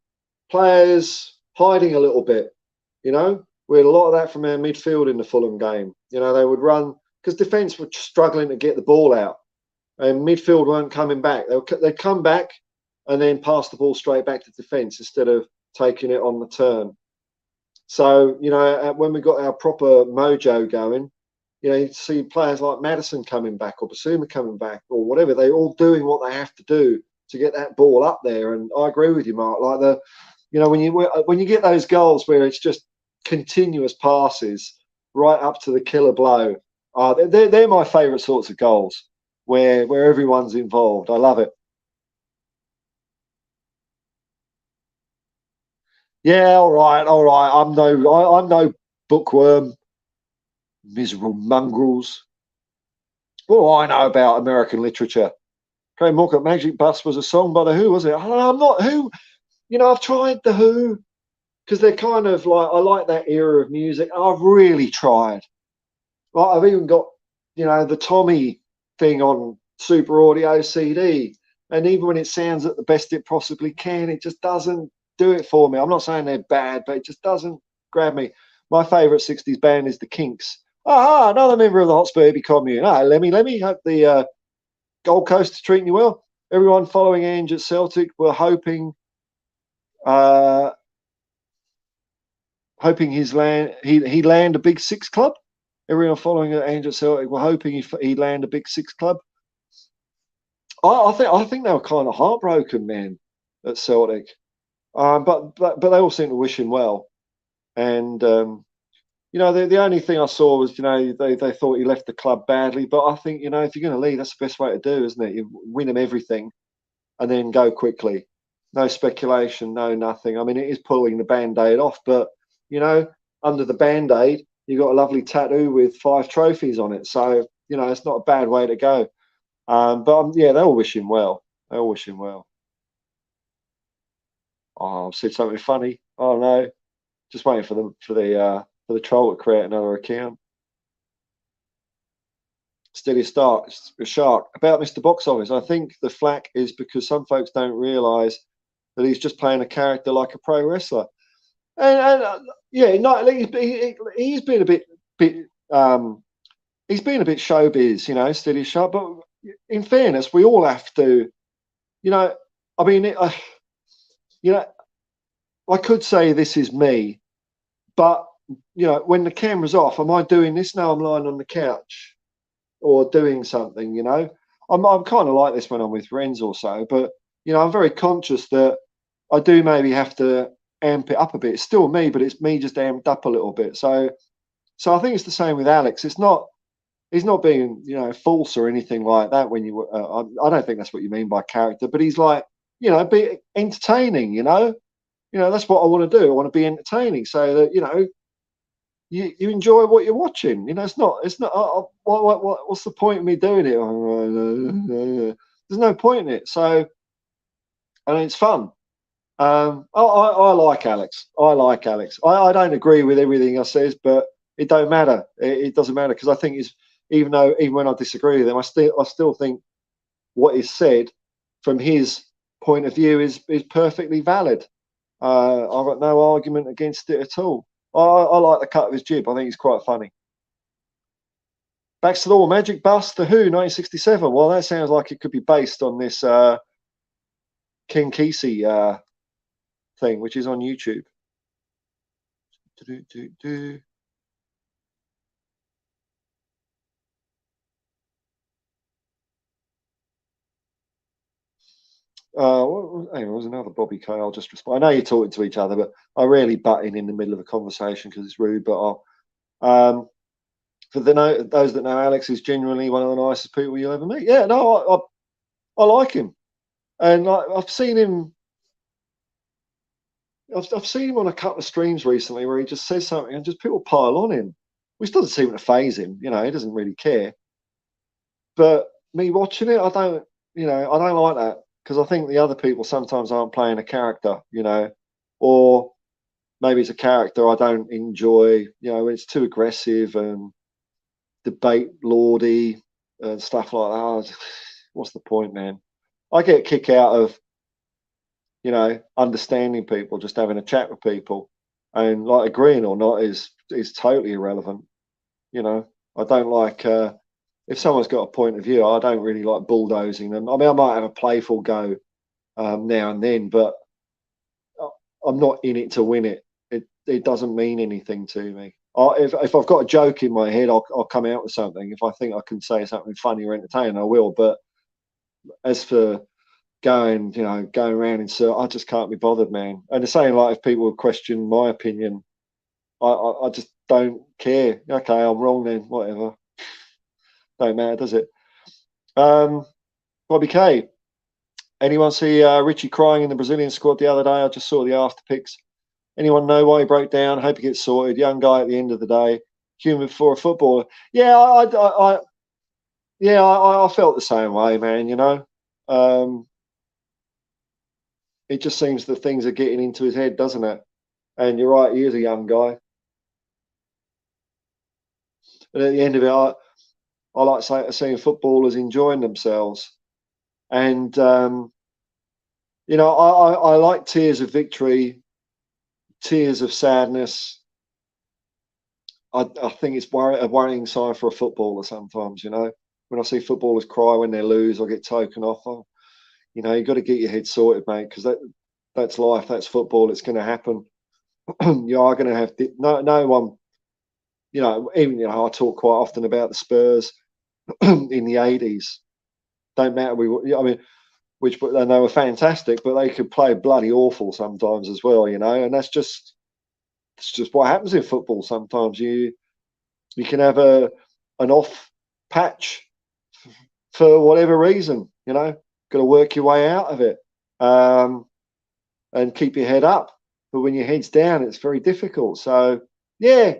Players hiding a little bit. You know, we had a lot of that from our midfield in the Fulham game. You know, they would run because defence were struggling to get the ball out. And midfield weren't coming back. They'd come back and then pass the ball straight back to defence instead of taking it on the turn. So, when we got our proper mojo going, you see players like Maddison coming back or Basuma coming back or whatever. They're all doing what they have to do to get that ball up there. And I agree with you, Mark. Like when you get those goals where it's just continuous passes right up to the killer blow, they're my favourite sorts of goals where everyone's involved. I love it. Yeah, all right. I'm no bookworm, miserable mongrels. What do I know about American literature? Okay, Mocha Magic Bus was a song by the Who, was it? I'm not Who. I've tried the Who because they're kind of like, I like that era of music. I've really tried. Like, I've even got, the Tommy thing on Super Audio CD. And even when it sounds at the best it possibly can, it just doesn't do it for me. I'm not saying they're bad, but it just doesn't grab me. My favourite 60s band is the Kinks. Aha, another member of the Hotspur commune. Ah, Lemmy, hope the Gold Coast is treating you well. Everyone following Ange at Celtic were hoping he'd land a big six club. Everyone following Ange at Celtic were hoping he'd land a big six club. I think they were kind of heartbroken, man, at Celtic. But they all seem to wish him well. And the only thing I saw was they thought he left the club badly. But I think if you're going to leave, that's the best way to do, isn't it? You win them everything, and then go quickly. No speculation, no nothing. I mean, it is pulling the band-aid off, but under the band-aid, you've got a lovely tattoo with 5 trophies on it. So it's not a bad way to go. But yeah, they all wish him well. They all wish him well. Oh, I've said something funny. Oh no, just waiting for the troll to create another account. Steady start, shark. About Mr. Box Office, I think the flack is because some folks don't realise that he's just playing a character like a pro wrestler. And yeah, no, he's been a bit he's been a bit showbiz, steady sharp. But in fairness, we all have to, I mean, I could say this is me, but when the camera's off, am I doing this? No, I'm lying on the couch or doing something. I'm kind of like this when I'm with friends or so, but I'm very conscious that I do maybe have to amp it up a bit. It's still me, but it's me just amped up a little bit. So I think it's the same with Alex. He's not being false or anything like that. When you, I don't think that's what you mean by character, but he's like be entertaining. That's what I want to do. I want to be entertaining, so that you enjoy what you're watching. It's not. What's the point of me doing it? There's no point in it. So, it's fun. I like Alex. I don't agree with everything I says, but it don't matter. It doesn't matter because I think even when I disagree with him, I still think what is said from his point of view is perfectly valid. I've got no argument against it at all. I like the cut of his jib. I think he's quite funny. Back to the Wall, Magic Bus, The Who, 1967. Well, that sounds like it could be based on this Ken Kesey thing, which is on YouTube. Anyway, was another Bobby K. I'll just respond. I know you're talking to each other, but I rarely butt in the middle of a conversation because it's rude. But for those that know, Alex is genuinely one of the nicest people you'll ever meet. Yeah, no, I like him, and I've seen him. I've seen him on a couple of streams recently where he just says something and just people pile on him, which doesn't seem to faze him. He doesn't really care. But me watching it, I don't like that because I think the other people sometimes aren't playing a character, or maybe it's a character I don't enjoy. It's too aggressive and debate lordy and stuff like that. What's the point, man? I get a kick out of understanding people, just having a chat with people, and like agreeing or not is totally irrelevant. I don't like if someone's got a point of view, I don't really like bulldozing them. I mean, I might have a playful go now and then, but I'm not in it to win it. it doesn't mean anything to me. If I've got a joke in my head, I'll come out with something. If I think I can say something funny or entertaining, I will. But as for going around in circles, I just can't be bothered, man. And the same, like, if people question my opinion, I just don't care. Okay, I'm wrong then, whatever. Don't matter, does it? Bobby K, anyone see Richie crying in the Brazilian squad the other day? I just saw the after pics. Anyone know why he broke down? Hope he gets sorted. Young guy at the end of the day. Human for a footballer. Yeah, I felt the same way, man. It just seems that things are getting into his head, doesn't it? And you're right, he is a young guy. And at the end of it, I like seeing footballers enjoying themselves. And I like tears of victory, tears of sadness. I think it's a worrying sign for a footballer sometimes. When I see footballers cry when they lose or get taken off, you've got to get your head sorted, mate, because that's life, that's football. It's going to happen. You are going to have no one. Even I talk quite often about the Spurs in the 80s. Don't matter. Which they were fantastic, but they could play bloody awful sometimes as well. And that's just what happens in football. Sometimes you can have an off patch for whatever reason. Got to work your way out of it, and keep your head up. But when your head's down, it's very difficult. So yeah,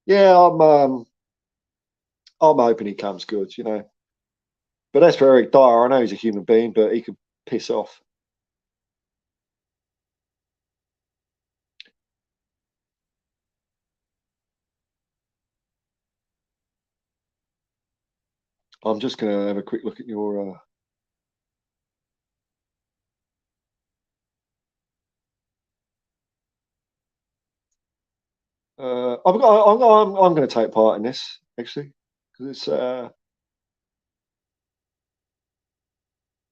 I'm hoping he comes good. But that's for Eric Dyer. I know he's a human being, but he could piss off. I'm just going to have a quick look at your. I'm going to take part in this actually, because it's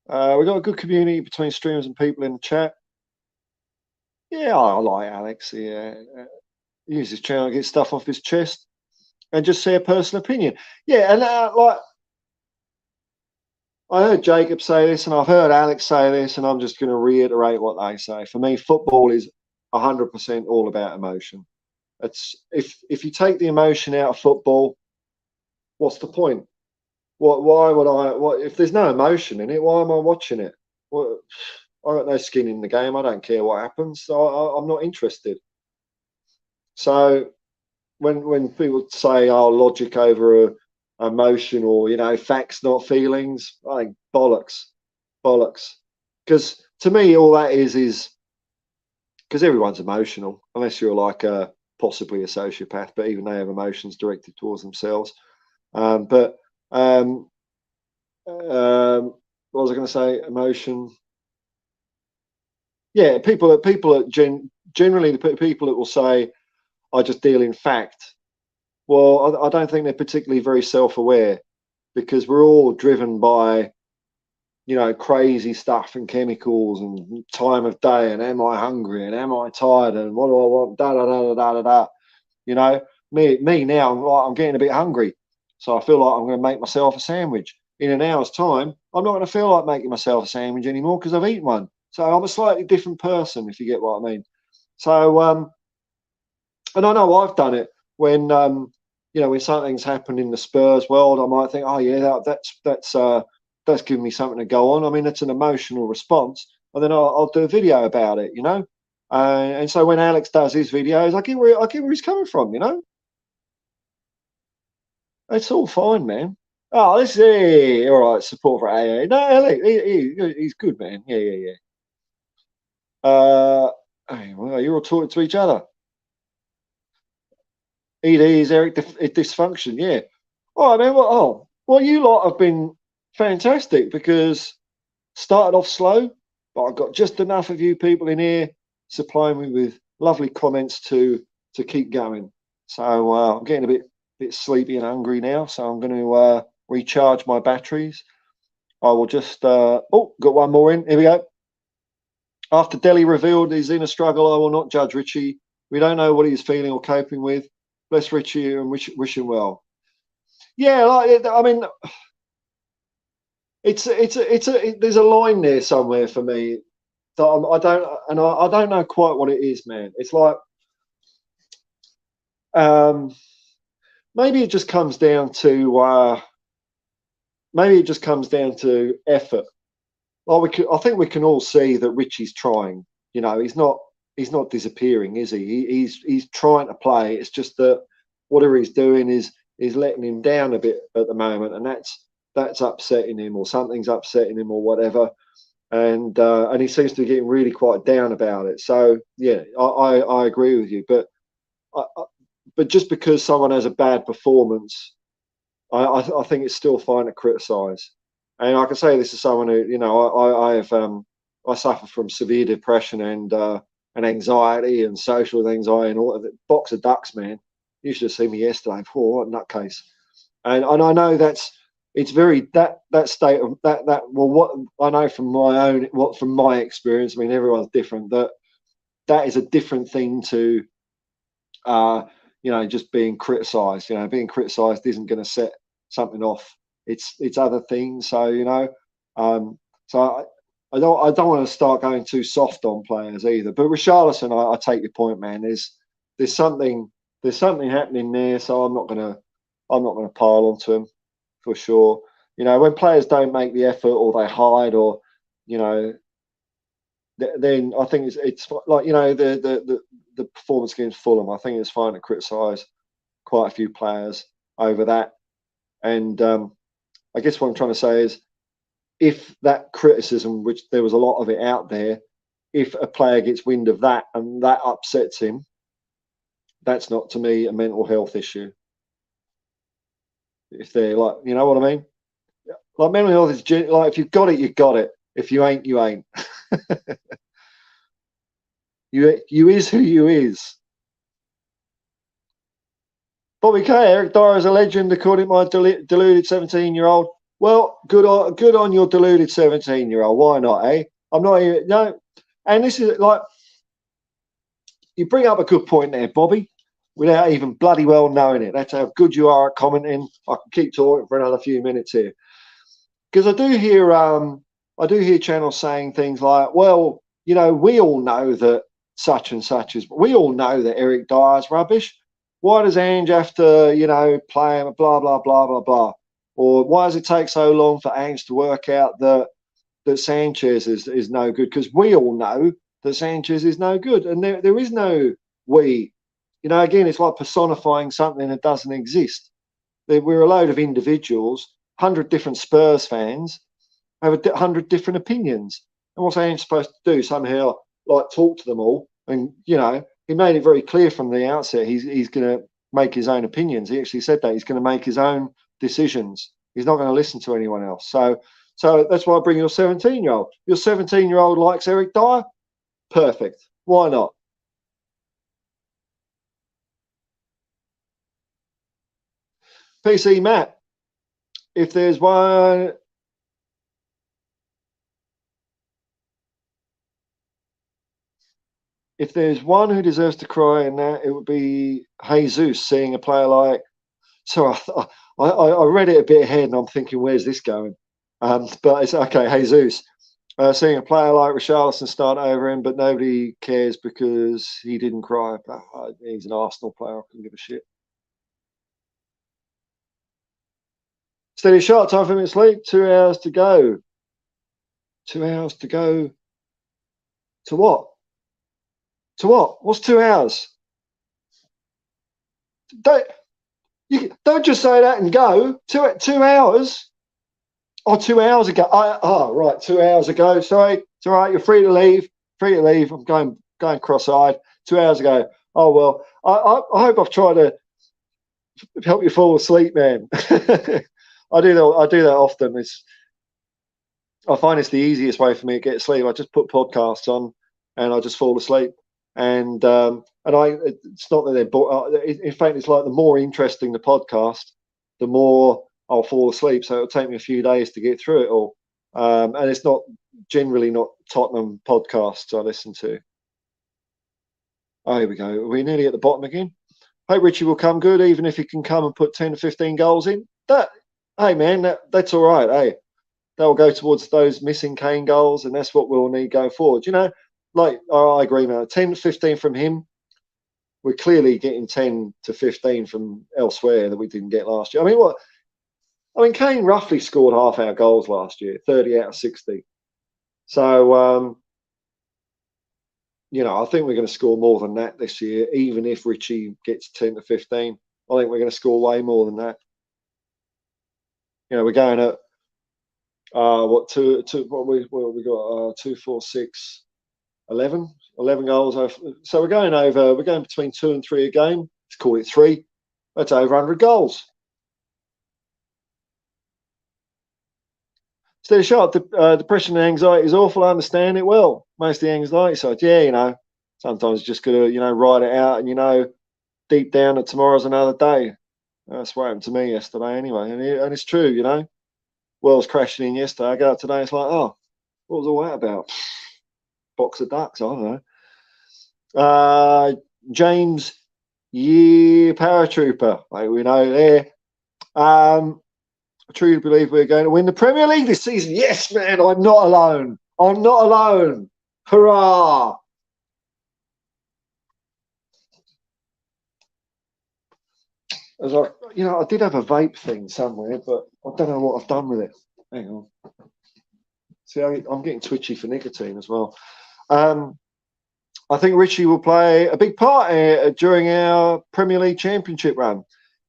we've got a good community between streamers and people in the chat. Yeah, I like Alex. He uses his channel to get stuff off his chest and just say a personal opinion. Yeah, and like I heard Jacob say this, and I've heard Alex say this, and I'm just going to reiterate what they say. For me, football is 100% all about emotion. It's if you take the emotion out of football, what's the point? Why would I? What if there's no emotion in it? Why am I watching it? What, I got no skin in the game. I don't care what happens. So I'm not interested. So when people say, "Oh, logic over emotion," or facts not feelings, I think bollocks. Because to me, all that is because everyone's emotional, unless you're like possibly a sociopath, but even they have emotions directed towards themselves. What was I going to say? Emotion. Yeah, people generally the people that will say, "I just deal in fact." Well, I don't think they're particularly very self-aware, because we're all driven by crazy stuff and chemicals and time of day and am I hungry and am I tired and what do I want, da da da da da da. Me now, I'm getting a bit hungry, so I feel like I'm going to make myself a sandwich. In an hour's time, I'm not going to feel like making myself a sandwich anymore because I've eaten one. So I'm a slightly different person, if you get what I mean. So and I know I've done it when when something's happened in the Spurs world, I might think, oh yeah, that's giving me something to go on. I mean, it's an emotional response, and then I'll do a video about it, and so when Alex does his videos, I get where he's coming from, It's all fine, man. Oh, this is all right. Support for AA. No, Alex, he's good, man. Yeah. Hey, well, you're all talking to each other. ED is Eric dysfunction. Yeah. All right, man. Well, you lot have been fantastic, because started off slow, but I've got just enough of you people in here supplying me with lovely comments to keep going. So I'm getting a bit sleepy and hungry now, so I'm going to recharge my batteries. I will just got one more in. Here we go. After Delhi revealed his inner struggle, I will not judge Richie. We don't know what he's feeling or coping with. Bless Richie and wish him well. Yeah, I mean, there's a line there somewhere for me that I don't know quite what it is, man. It's like maybe it just comes down to effort. I think we can all see that Richie's trying. You know, he's not disappearing, is he? He's trying to play. It's just that whatever he's doing is letting him down a bit at the moment, and that's upsetting him, or something's upsetting him, or whatever. And he seems to be getting really quite down about it. So yeah, I agree with you, but but just because someone has a bad performance, I think it's still fine to criticise. And I can say this as someone who, you know, I suffer from severe depression and anxiety and social anxiety and all of it. Box of ducks, man. You should have seen me yesterday. Oh, what a nutcase! And I know it's very that state of that well, what I know from my experience. I mean, everyone's different. That is a different thing to you know, just being criticised. You know, being criticised isn't going to set something off. It's other things. So you know, so I don't want to start going too soft on players either. But Richarlison, I take your point, man. There's something happening there. So I'm not gonna pile onto him for sure. You know, when players don't make the effort or they hide, or you know, then I think it's like, you know, the performance against Fulham. I think it's fine to criticise quite a few players over that. And I guess what I'm trying to say is, if that criticism, which there was a lot of it out there, if a player gets wind of that and that upsets him, that's not, to me, a mental health issue. If they're like, you know what I mean? Like, mental health is like, if you've got it, you've got it. If you ain't, you ain't. You is who you is. Bobby K, Eric Dyer is a legend, according to my deluded 17-year-old. Well, good on your deluded 17-year-old. Why not, eh? I'm not even, no. And this is like, you bring up a good point there, Bobby, without even bloody well knowing it. That's how good you are at commenting. I can keep talking for another few minutes here, because I do hear channels saying things like, well, you know, we all know that such and such is. We all know that Eric Dyer's rubbish. Why does Ange have to, you know, play him? Blah blah blah blah blah. Or why does it take so long for Ange to work out that Sanchez is no good? Because we all know that Sanchez is no good, and there is no we. You know, again, it's like personifying something that doesn't exist. We're a load of individuals, 100 different Spurs fans have 100 different opinions. And what's Ange supposed to do? Somehow, like, talk to them all? And, you know, he made it very clear from the outset he's going to make his own opinions. He actually said that he's going to make his own decisions. He's not going to listen to anyone else. So that's why I bring your 17-year-old. Your 17-year-old likes Eric Dyer? Perfect. Why not? PC Matt, if there's one... If there's one who deserves to cry in that, it would be Jesus, seeing a player like... So I read it a bit ahead and I'm thinking, where's this going? But it's okay, Jesus. Seeing a player like Richarlison start over him, but nobody cares because he didn't cry. He's an Arsenal player. I couldn't give a shit. Steady shot, time for me to sleep. 2 hours to go. 2 hours to go. To what? To what? What's 2 hours? Don't just say that and go. 2 hours? Oh, 2 hours ago. Right, 2 hours ago. Sorry, it's all right. You're free to leave. Free to leave. I'm going cross-eyed. 2 hours ago. Oh well. I hope I've tried to help you fall asleep, man. I do that often. I find it's the easiest way for me to get to sleep. I just put podcasts on and I just fall asleep. And it's not that they're boring. In fact, it's like the more interesting the podcast, the more I'll fall asleep. So it'll take me a few days to get through it all. And it's not generally not Tottenham podcasts I listen to. Oh, here we go. We're nearly at the bottom again. Hope Richie will come good, even if he can come and put 10 to 15 goals in. Hey, man, that's all right. Hey, they'll go towards those missing Kane goals, and that's what we'll need going forward. You know, like, I agree, man. 10 to 15 from him. We're clearly getting 10 to 15 from elsewhere that we didn't get last year. I mean, Kane roughly scored half our goals last year, 30 out of 60. So, you know, I think we're going to score more than that this year, even if Richie gets 10 to 15. I think we're going to score way more than that. You know, we're going at what we got 2, 4, 6, 11 goals. So we're going between 2 and 3 a game. Let's call it 3. That's over 100 goals. Steady shot. Depression and anxiety is awful. I understand it well. Most of the anxiety side, yeah, you know, sometimes you just gotta, you know, ride it out, and you know, deep down that tomorrow's another day. That's what happened to me yesterday, anyway, and it's true, you know. World's crashing in yesterday. I go out today, it's like, oh, what was all that about? Box of ducks, I don't know. James, yeah, paratrooper, like we know there. I truly believe we're going to win the Premier League this season. Yes, man, I'm not alone. I'm not alone. Hurrah! As I, you know, I did have a vape thing somewhere, but I don't know what I've done with it. Hang on. See, I'm getting twitchy for nicotine as well. I think Richie will play a big part during our Premier League Championship run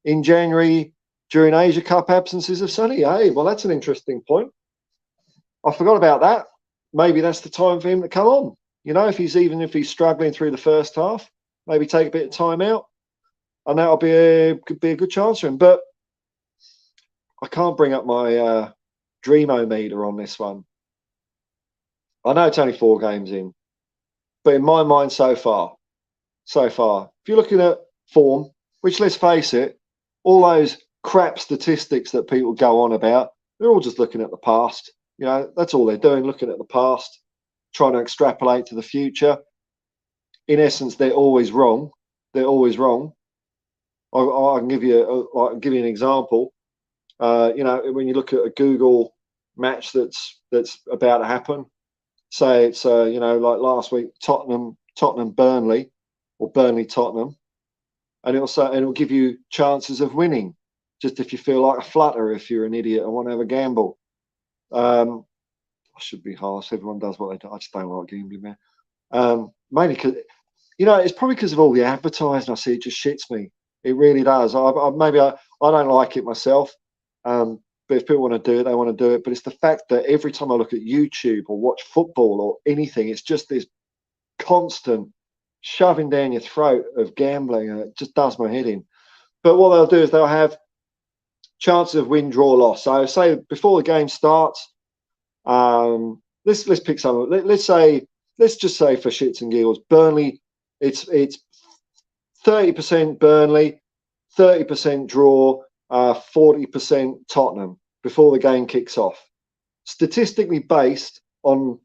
in January during Asia Cup absences of Sonny. Hey, well, that's an interesting point. I forgot about that. Maybe that's the time for him to come on. You know, if he's struggling through the first half, maybe take a bit of time out, and that'll could be a good chance for him. But I can't bring up my Dreamo-meter on this one. I know it's only 4 games in, but in my mind, so far, if you're looking at form, which, let's face it, all those crap statistics that people go on about, they're all just looking at the past. You know, that's all they're doing, looking at the past, trying to extrapolate to the future. In essence, they're always wrong. They're always wrong. I can give you an example. You know, when you look at a Google match that's about to happen, say it's you know, like last week, Tottenham Burnley, or Burnley Tottenham, and it'll give you chances of winning, just if you feel like a flutter, if you're an idiot and want to have a gamble. I should be harsh. Everyone does what they do. I just don't like gambling, man. Mainly because, you know, it's probably because of all the advertising I see. It just shits me. It really does. Maybe I don't like it myself. But if people want to do it, they want to do it. But it's the fact that every time I look at YouTube or watch football or anything, it's just this constant shoving down your throat of gambling, and it just does my head in. But what they'll do is they'll have chances of win, draw, loss. So say before the game starts, let's pick some. Let's just say for shits and giggles, Burnley, it's 30% Burnley, 30% draw, 40% Tottenham before the game kicks off. Statistically based on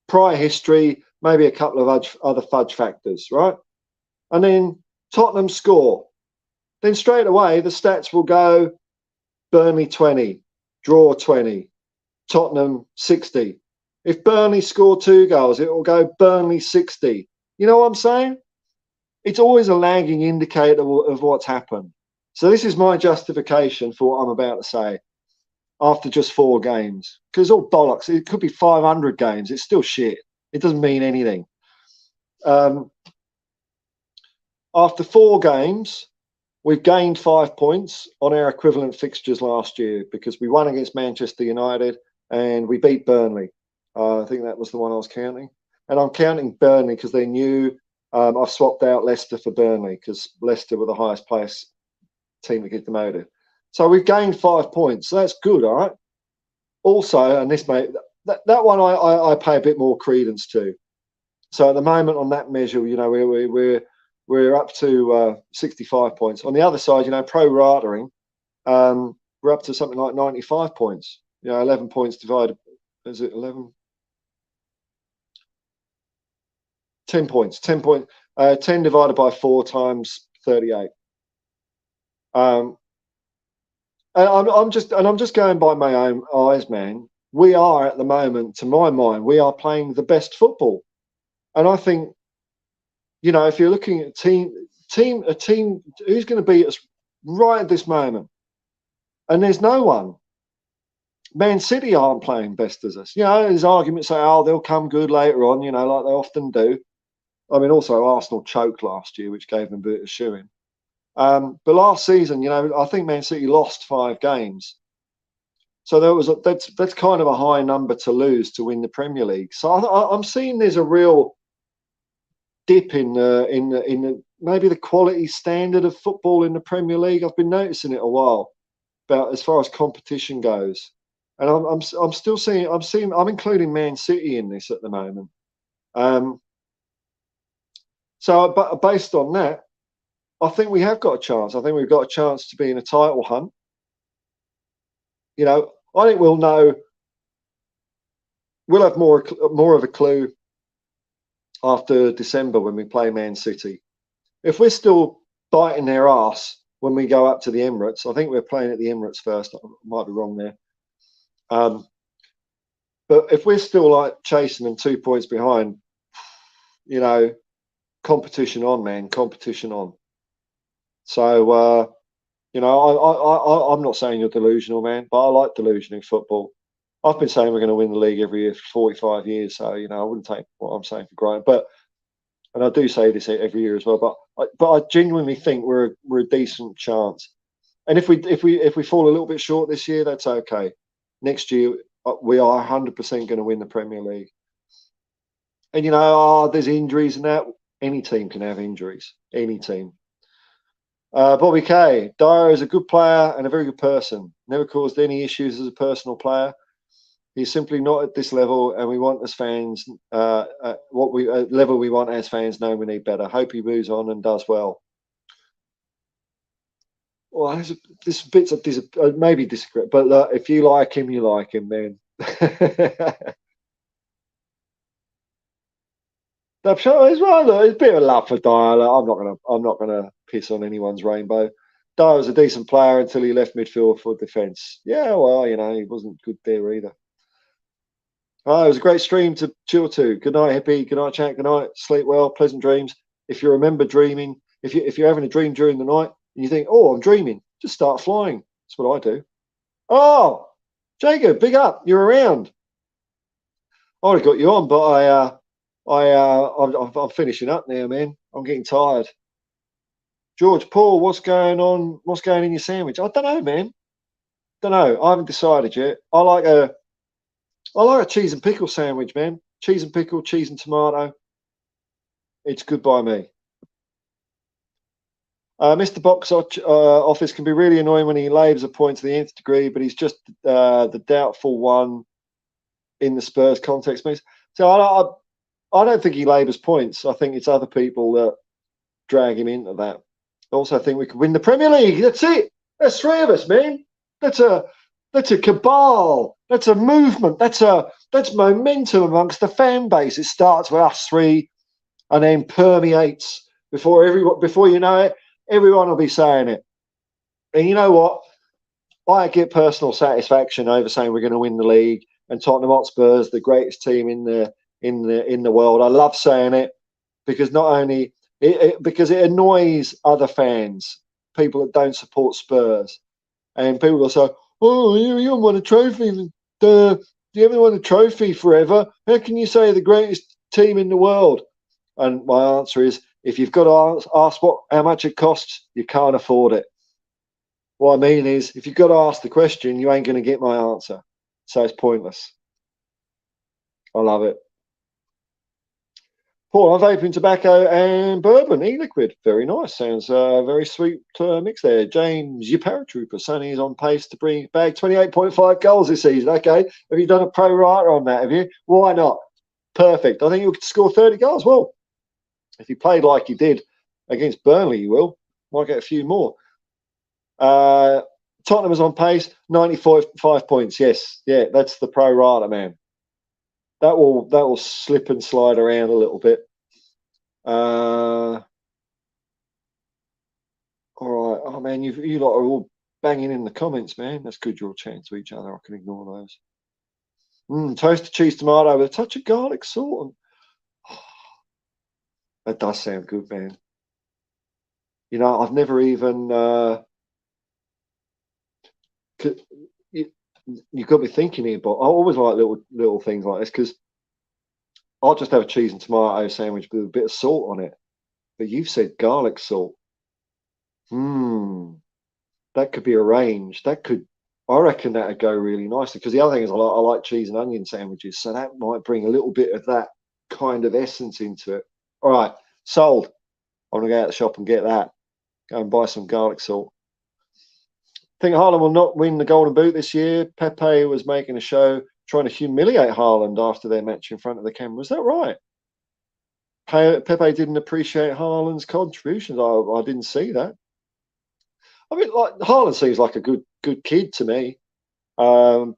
prior history, maybe a couple of other fudge factors, right? And then Tottenham score. Then straight away, the stats will go Burnley 20, draw 20, Tottenham 60. If Burnley score 2 goals, it will go Burnley 60. You know what I'm saying? It's always a lagging indicator of what's happened. So this is my justification for what I'm about to say after just 4 games. Because it's all bollocks. It could be 500 games. It's still shit. It doesn't mean anything. After 4 games, we've gained 5 points on our equivalent fixtures last year because we won against Manchester United and we beat Burnley. I think that was the one I was counting. And I'm counting Burnley because they're new. I've swapped out Leicester for Burnley because Leicester were the highest place team to get demoted. So we've gained 5 points. So that's good, all right? Also, and this that one I pay a bit more credence to. So at the moment on that measure, you know, we're up to 65 points. On the other side, you know, pro-ratering, we're up to something like 95 points. You know, 11 points divided, is it 11? 10 points. 10 divided by 4 times 38. And I'm just going by my own eyes, man. We are at the moment, to my mind, we are playing the best football. And I think, you know, if you're looking at a team who's going to beat us right at this moment, and there's no one. Man City aren't playing best as us. You know, there's arguments say, oh, they'll come good later on, you know, like they often do. I mean, also Arsenal choked last year, which gave them a bit of shoeing. But last season, you know, I think Man City lost 5 games. So that's kind of a high number to lose to win the Premier League. So I'm seeing there's a real dip in maybe the quality standard of football in the Premier League. I've been noticing it a while, about as far as competition goes. And I'm still seeing I'm including Man City in this at the moment. But based on that, I think we have got a chance. I think we've got a chance to be in a title hunt. You know, I think we'll know. We'll have more of a clue after December when we play Man City. If we're still biting their ass when we go up to the Emirates, I think we're playing at the Emirates first. I might be wrong there. But if we're still like chasing them 2 points behind, you know, competition on, man, competition on. So, you know, I'm not saying you're delusional, man, but I like delusion in football. I've been saying we're going to win the league every year for 45 years. So, you know, I wouldn't take what I'm saying for granted. And I do say this every year as well. But I genuinely think we're a decent chance. And if we fall a little bit short this year, that's okay. Next year, we are 100% going to win the Premier League. And, you know, there's injuries and that. Any team can have injuries. Any team. Bobby Kay. Dyer is a good player and a very good person. Never caused any issues as a personal player. He's simply not at this level, and we want as fans level we want as fans. Know we need better. Hope he moves on and does well. Well, this bits of maybe disagree, but if you like him, you like him, man. It's right. Look, it's a bit of love for Dyer. I'm not gonna piss on anyone's rainbow. Dyer was a decent player until he left midfield for defence. Yeah, well, you know, he wasn't good there either. Oh, it was a great stream to chill to. Good night, hippie. Good night, chat. Good night. Sleep well. Pleasant dreams. If you remember dreaming, if you're having a dream during the night and you think, oh, I'm dreaming, just start flying. That's what I do. Oh, Jacob, big up. You're around. I would have got you on, but I'm finishing up now, man. I'm getting tired. George Paul, what's going on? What's going in your sandwich? I don't know, man. Don't know. I haven't decided yet. I like a cheese and pickle sandwich, man. Cheese and pickle, cheese and tomato. It's good by me. Mr. Box Office can be really annoying when he labels a point to the nth degree, but he's just the doubtful one in the Spurs context. So I don't think he labours points. I think it's other people that drag him into that. I also think we could win the Premier League. That's it. There's 3 of us, man. That's a cabal. That's a movement. That's momentum amongst the fan base. It starts with us 3 and then permeates before you know it, everyone will be saying it. And you know what? I get personal satisfaction over saying we're going to win the league and Tottenham Hotspur's the greatest team in the world. I love saying it because not only because it annoys other fans, people that don't support Spurs, and people will say, "Oh, you haven't won a trophy. You haven't won a trophy forever. How can you say the greatest team in the world?" And my answer is, if you've got to ask how much it costs, you can't afford it. What I mean is, if you've got to ask the question, you ain't going to get my answer. So it's pointless. I love it. Paul, I'm vaping tobacco and bourbon, e-liquid. Very nice. Sounds very sweet mix there. James, your paratrooper. Sonny is on pace to bring back 28.5 goals this season. Okay. Have you done a pro rata on that, have you? Why not? Perfect. I think you could score 30 goals. Well, if you played like you did against Burnley, you will. Might get a few more. Tottenham is on pace, 95 points. Yes. Yeah, that's the pro rata, man. That will slip and slide around a little bit. All right. Oh man, you lot are all banging in the comments, man. That's good. You're all chatting to each other. I can ignore those. Toasted cheese tomato with a touch of garlic salt. That does sound good, man. You know, I've never even. You got me thinking here, but I always like little things like this because I'll just have a cheese and tomato sandwich with a bit of salt on it. But you've said garlic salt. That could be arranged. I reckon that'd go really nicely. Because the other thing is, I like cheese and onion sandwiches, so that might bring a little bit of that kind of essence into it. All right, sold. I'm gonna go out the shop and get that. Go and buy some garlic salt. Think Haaland will not win the Golden Boot this year. Pepe was making a show trying to humiliate Haaland after their match in front of the camera. Is that right? Pepe didn't appreciate Haaland's contributions. I didn't see that. I mean, like Haaland seems like a good kid to me. I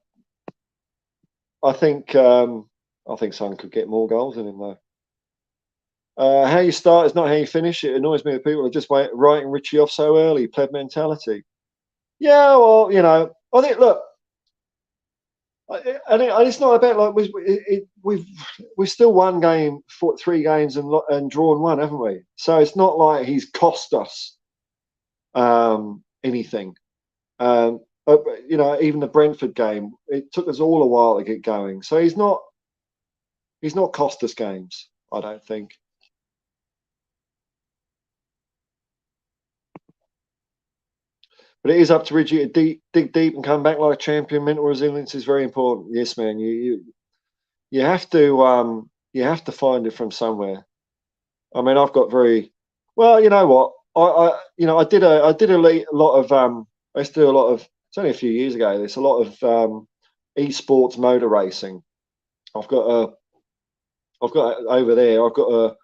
think Son could get more goals than him though. How you start is not how you finish. It annoys me that people are just writing Richie off so early. Pleb mentality. Yeah, well, you know, I think look, and it's not about like we've still won for 3 games and drawn 1, haven't we? So it's not like he's cost us anything. But, you know, even the Brentford game, it took us all a while to get going. So he's not cost us games, I don't think. But it is up to Richie to dig deep and come back like a champion. Mental resilience is very important. Yes, man. You have to find it from somewhere. I mean, I've got very well. You know what? I did a lot of I used to do a lot of. It's only a few years ago. There's a lot of esports motor racing. I've got over there. I've got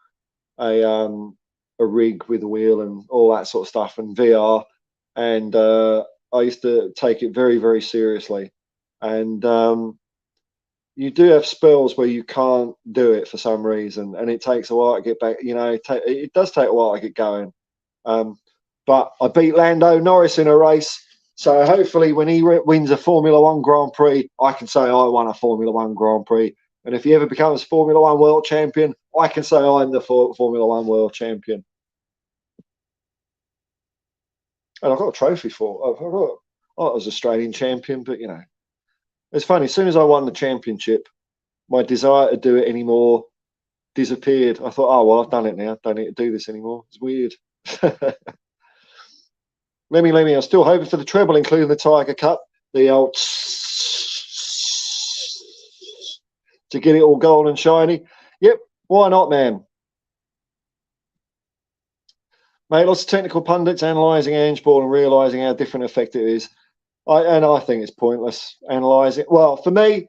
a rig with a wheel and all that sort of stuff and VR. And I used to take it very, very seriously. And you do have spells where you can't do it for some reason, and it takes a while to get back. You know, it does take a while to get going. But I beat Lando Norris in a race, so hopefully when he wins a Formula One Grand Prix, I can say I won a Formula One Grand Prix. And if he ever becomes Formula One World Champion, I can say I'm the Formula One World Champion. And I've got a trophy for it. I was Australian champion, but you know, it's funny. As soon as I won the championship, my desire to do it anymore disappeared. I thought, oh well, I've done it now. Don't need to do this anymore. It's weird. Let me. I'm still hoping for the treble, including the Tiger Cup. The old to get it all gold and shiny. Yep, why not, man? Mate, lots of technical pundits analysing Ange ball and realising how different effect it is. I think it's pointless analysing. Well, for me,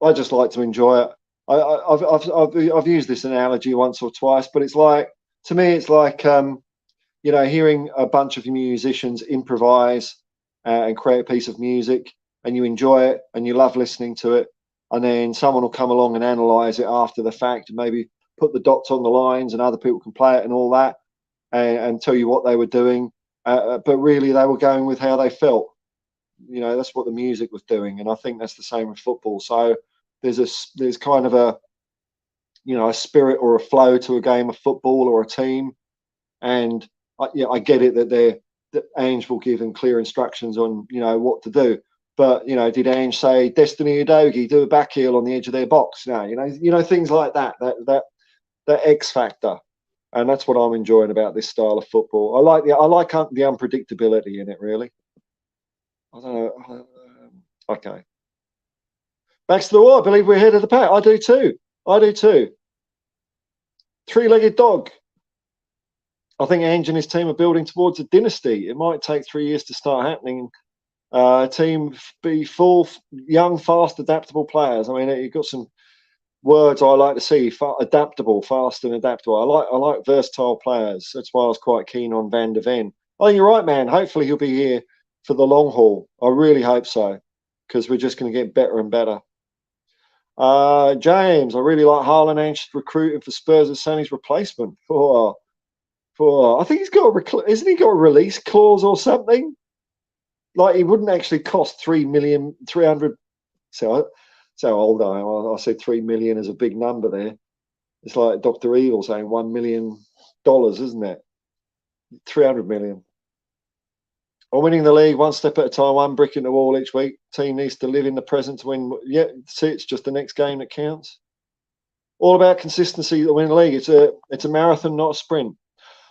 I just like to enjoy it. I've used this analogy once or twice, but it's like, to me, it's like you know, hearing a bunch of musicians improvise and create a piece of music, and you enjoy it and you love listening to it, and then someone will come along and analyse it after the fact and maybe put the dots on the lines, and other people can play it and all that, and tell you what they were doing, but really they were going with how they felt. You know, that's what the music was doing, and I think that's the same with football. So there's kind of a, you know, a spirit or a flow to a game of football or a team, and I get it that Ange will give them clear instructions on, you know, what to do. But, you know, did Ange say Destiny Udogie do a back heel on the edge of their box? No, you know things like that X factor, and that's what I'm enjoying about this style of football. I like the unpredictability in it, really. I don't know. Okay, back to the wall. I believe we're ahead of the pack. I do too. Three-legged dog. I think Ange and his team are building towards a dynasty. It might take 3 years to start happening. Team be full, young, fast, adaptable players. I mean, you've got some words I like to see: adaptable, fast, and adaptable. I like versatile players. That's why I was quite keen on Van der Ven. I think you're right, man. Hopefully he'll be here for the long haul. I really hope so, because we're just going to get better and better. James, I really like Haaland. Ange recruiting for Spurs as Sané's replacement. I think he's got isn't he got a release clause or something? Like he wouldn't actually cost 3,300,000. So old I am. I said 3 million is a big number there. It's like Dr. Evil saying $1 million, isn't it? 300 million. I'm winning the league one step at a time, one brick in the wall each week. Team needs to live in the present to win. Yeah, see, it's just the next game that counts. All about consistency to win the league. It's a marathon, not a sprint.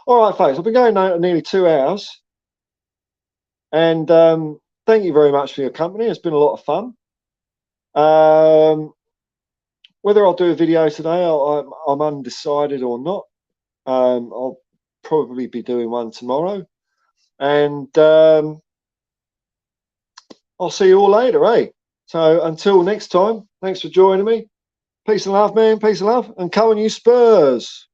All right, folks, I've been going now nearly 2 hours. And thank you very much for your company. It's been a lot of fun. Whether I'll do a video today, I'm undecided or not. I'll probably be doing one tomorrow. And I'll see you all later, eh? So until next time, thanks for joining me. Peace and love, man. Peace and love. And come on, you Spurs.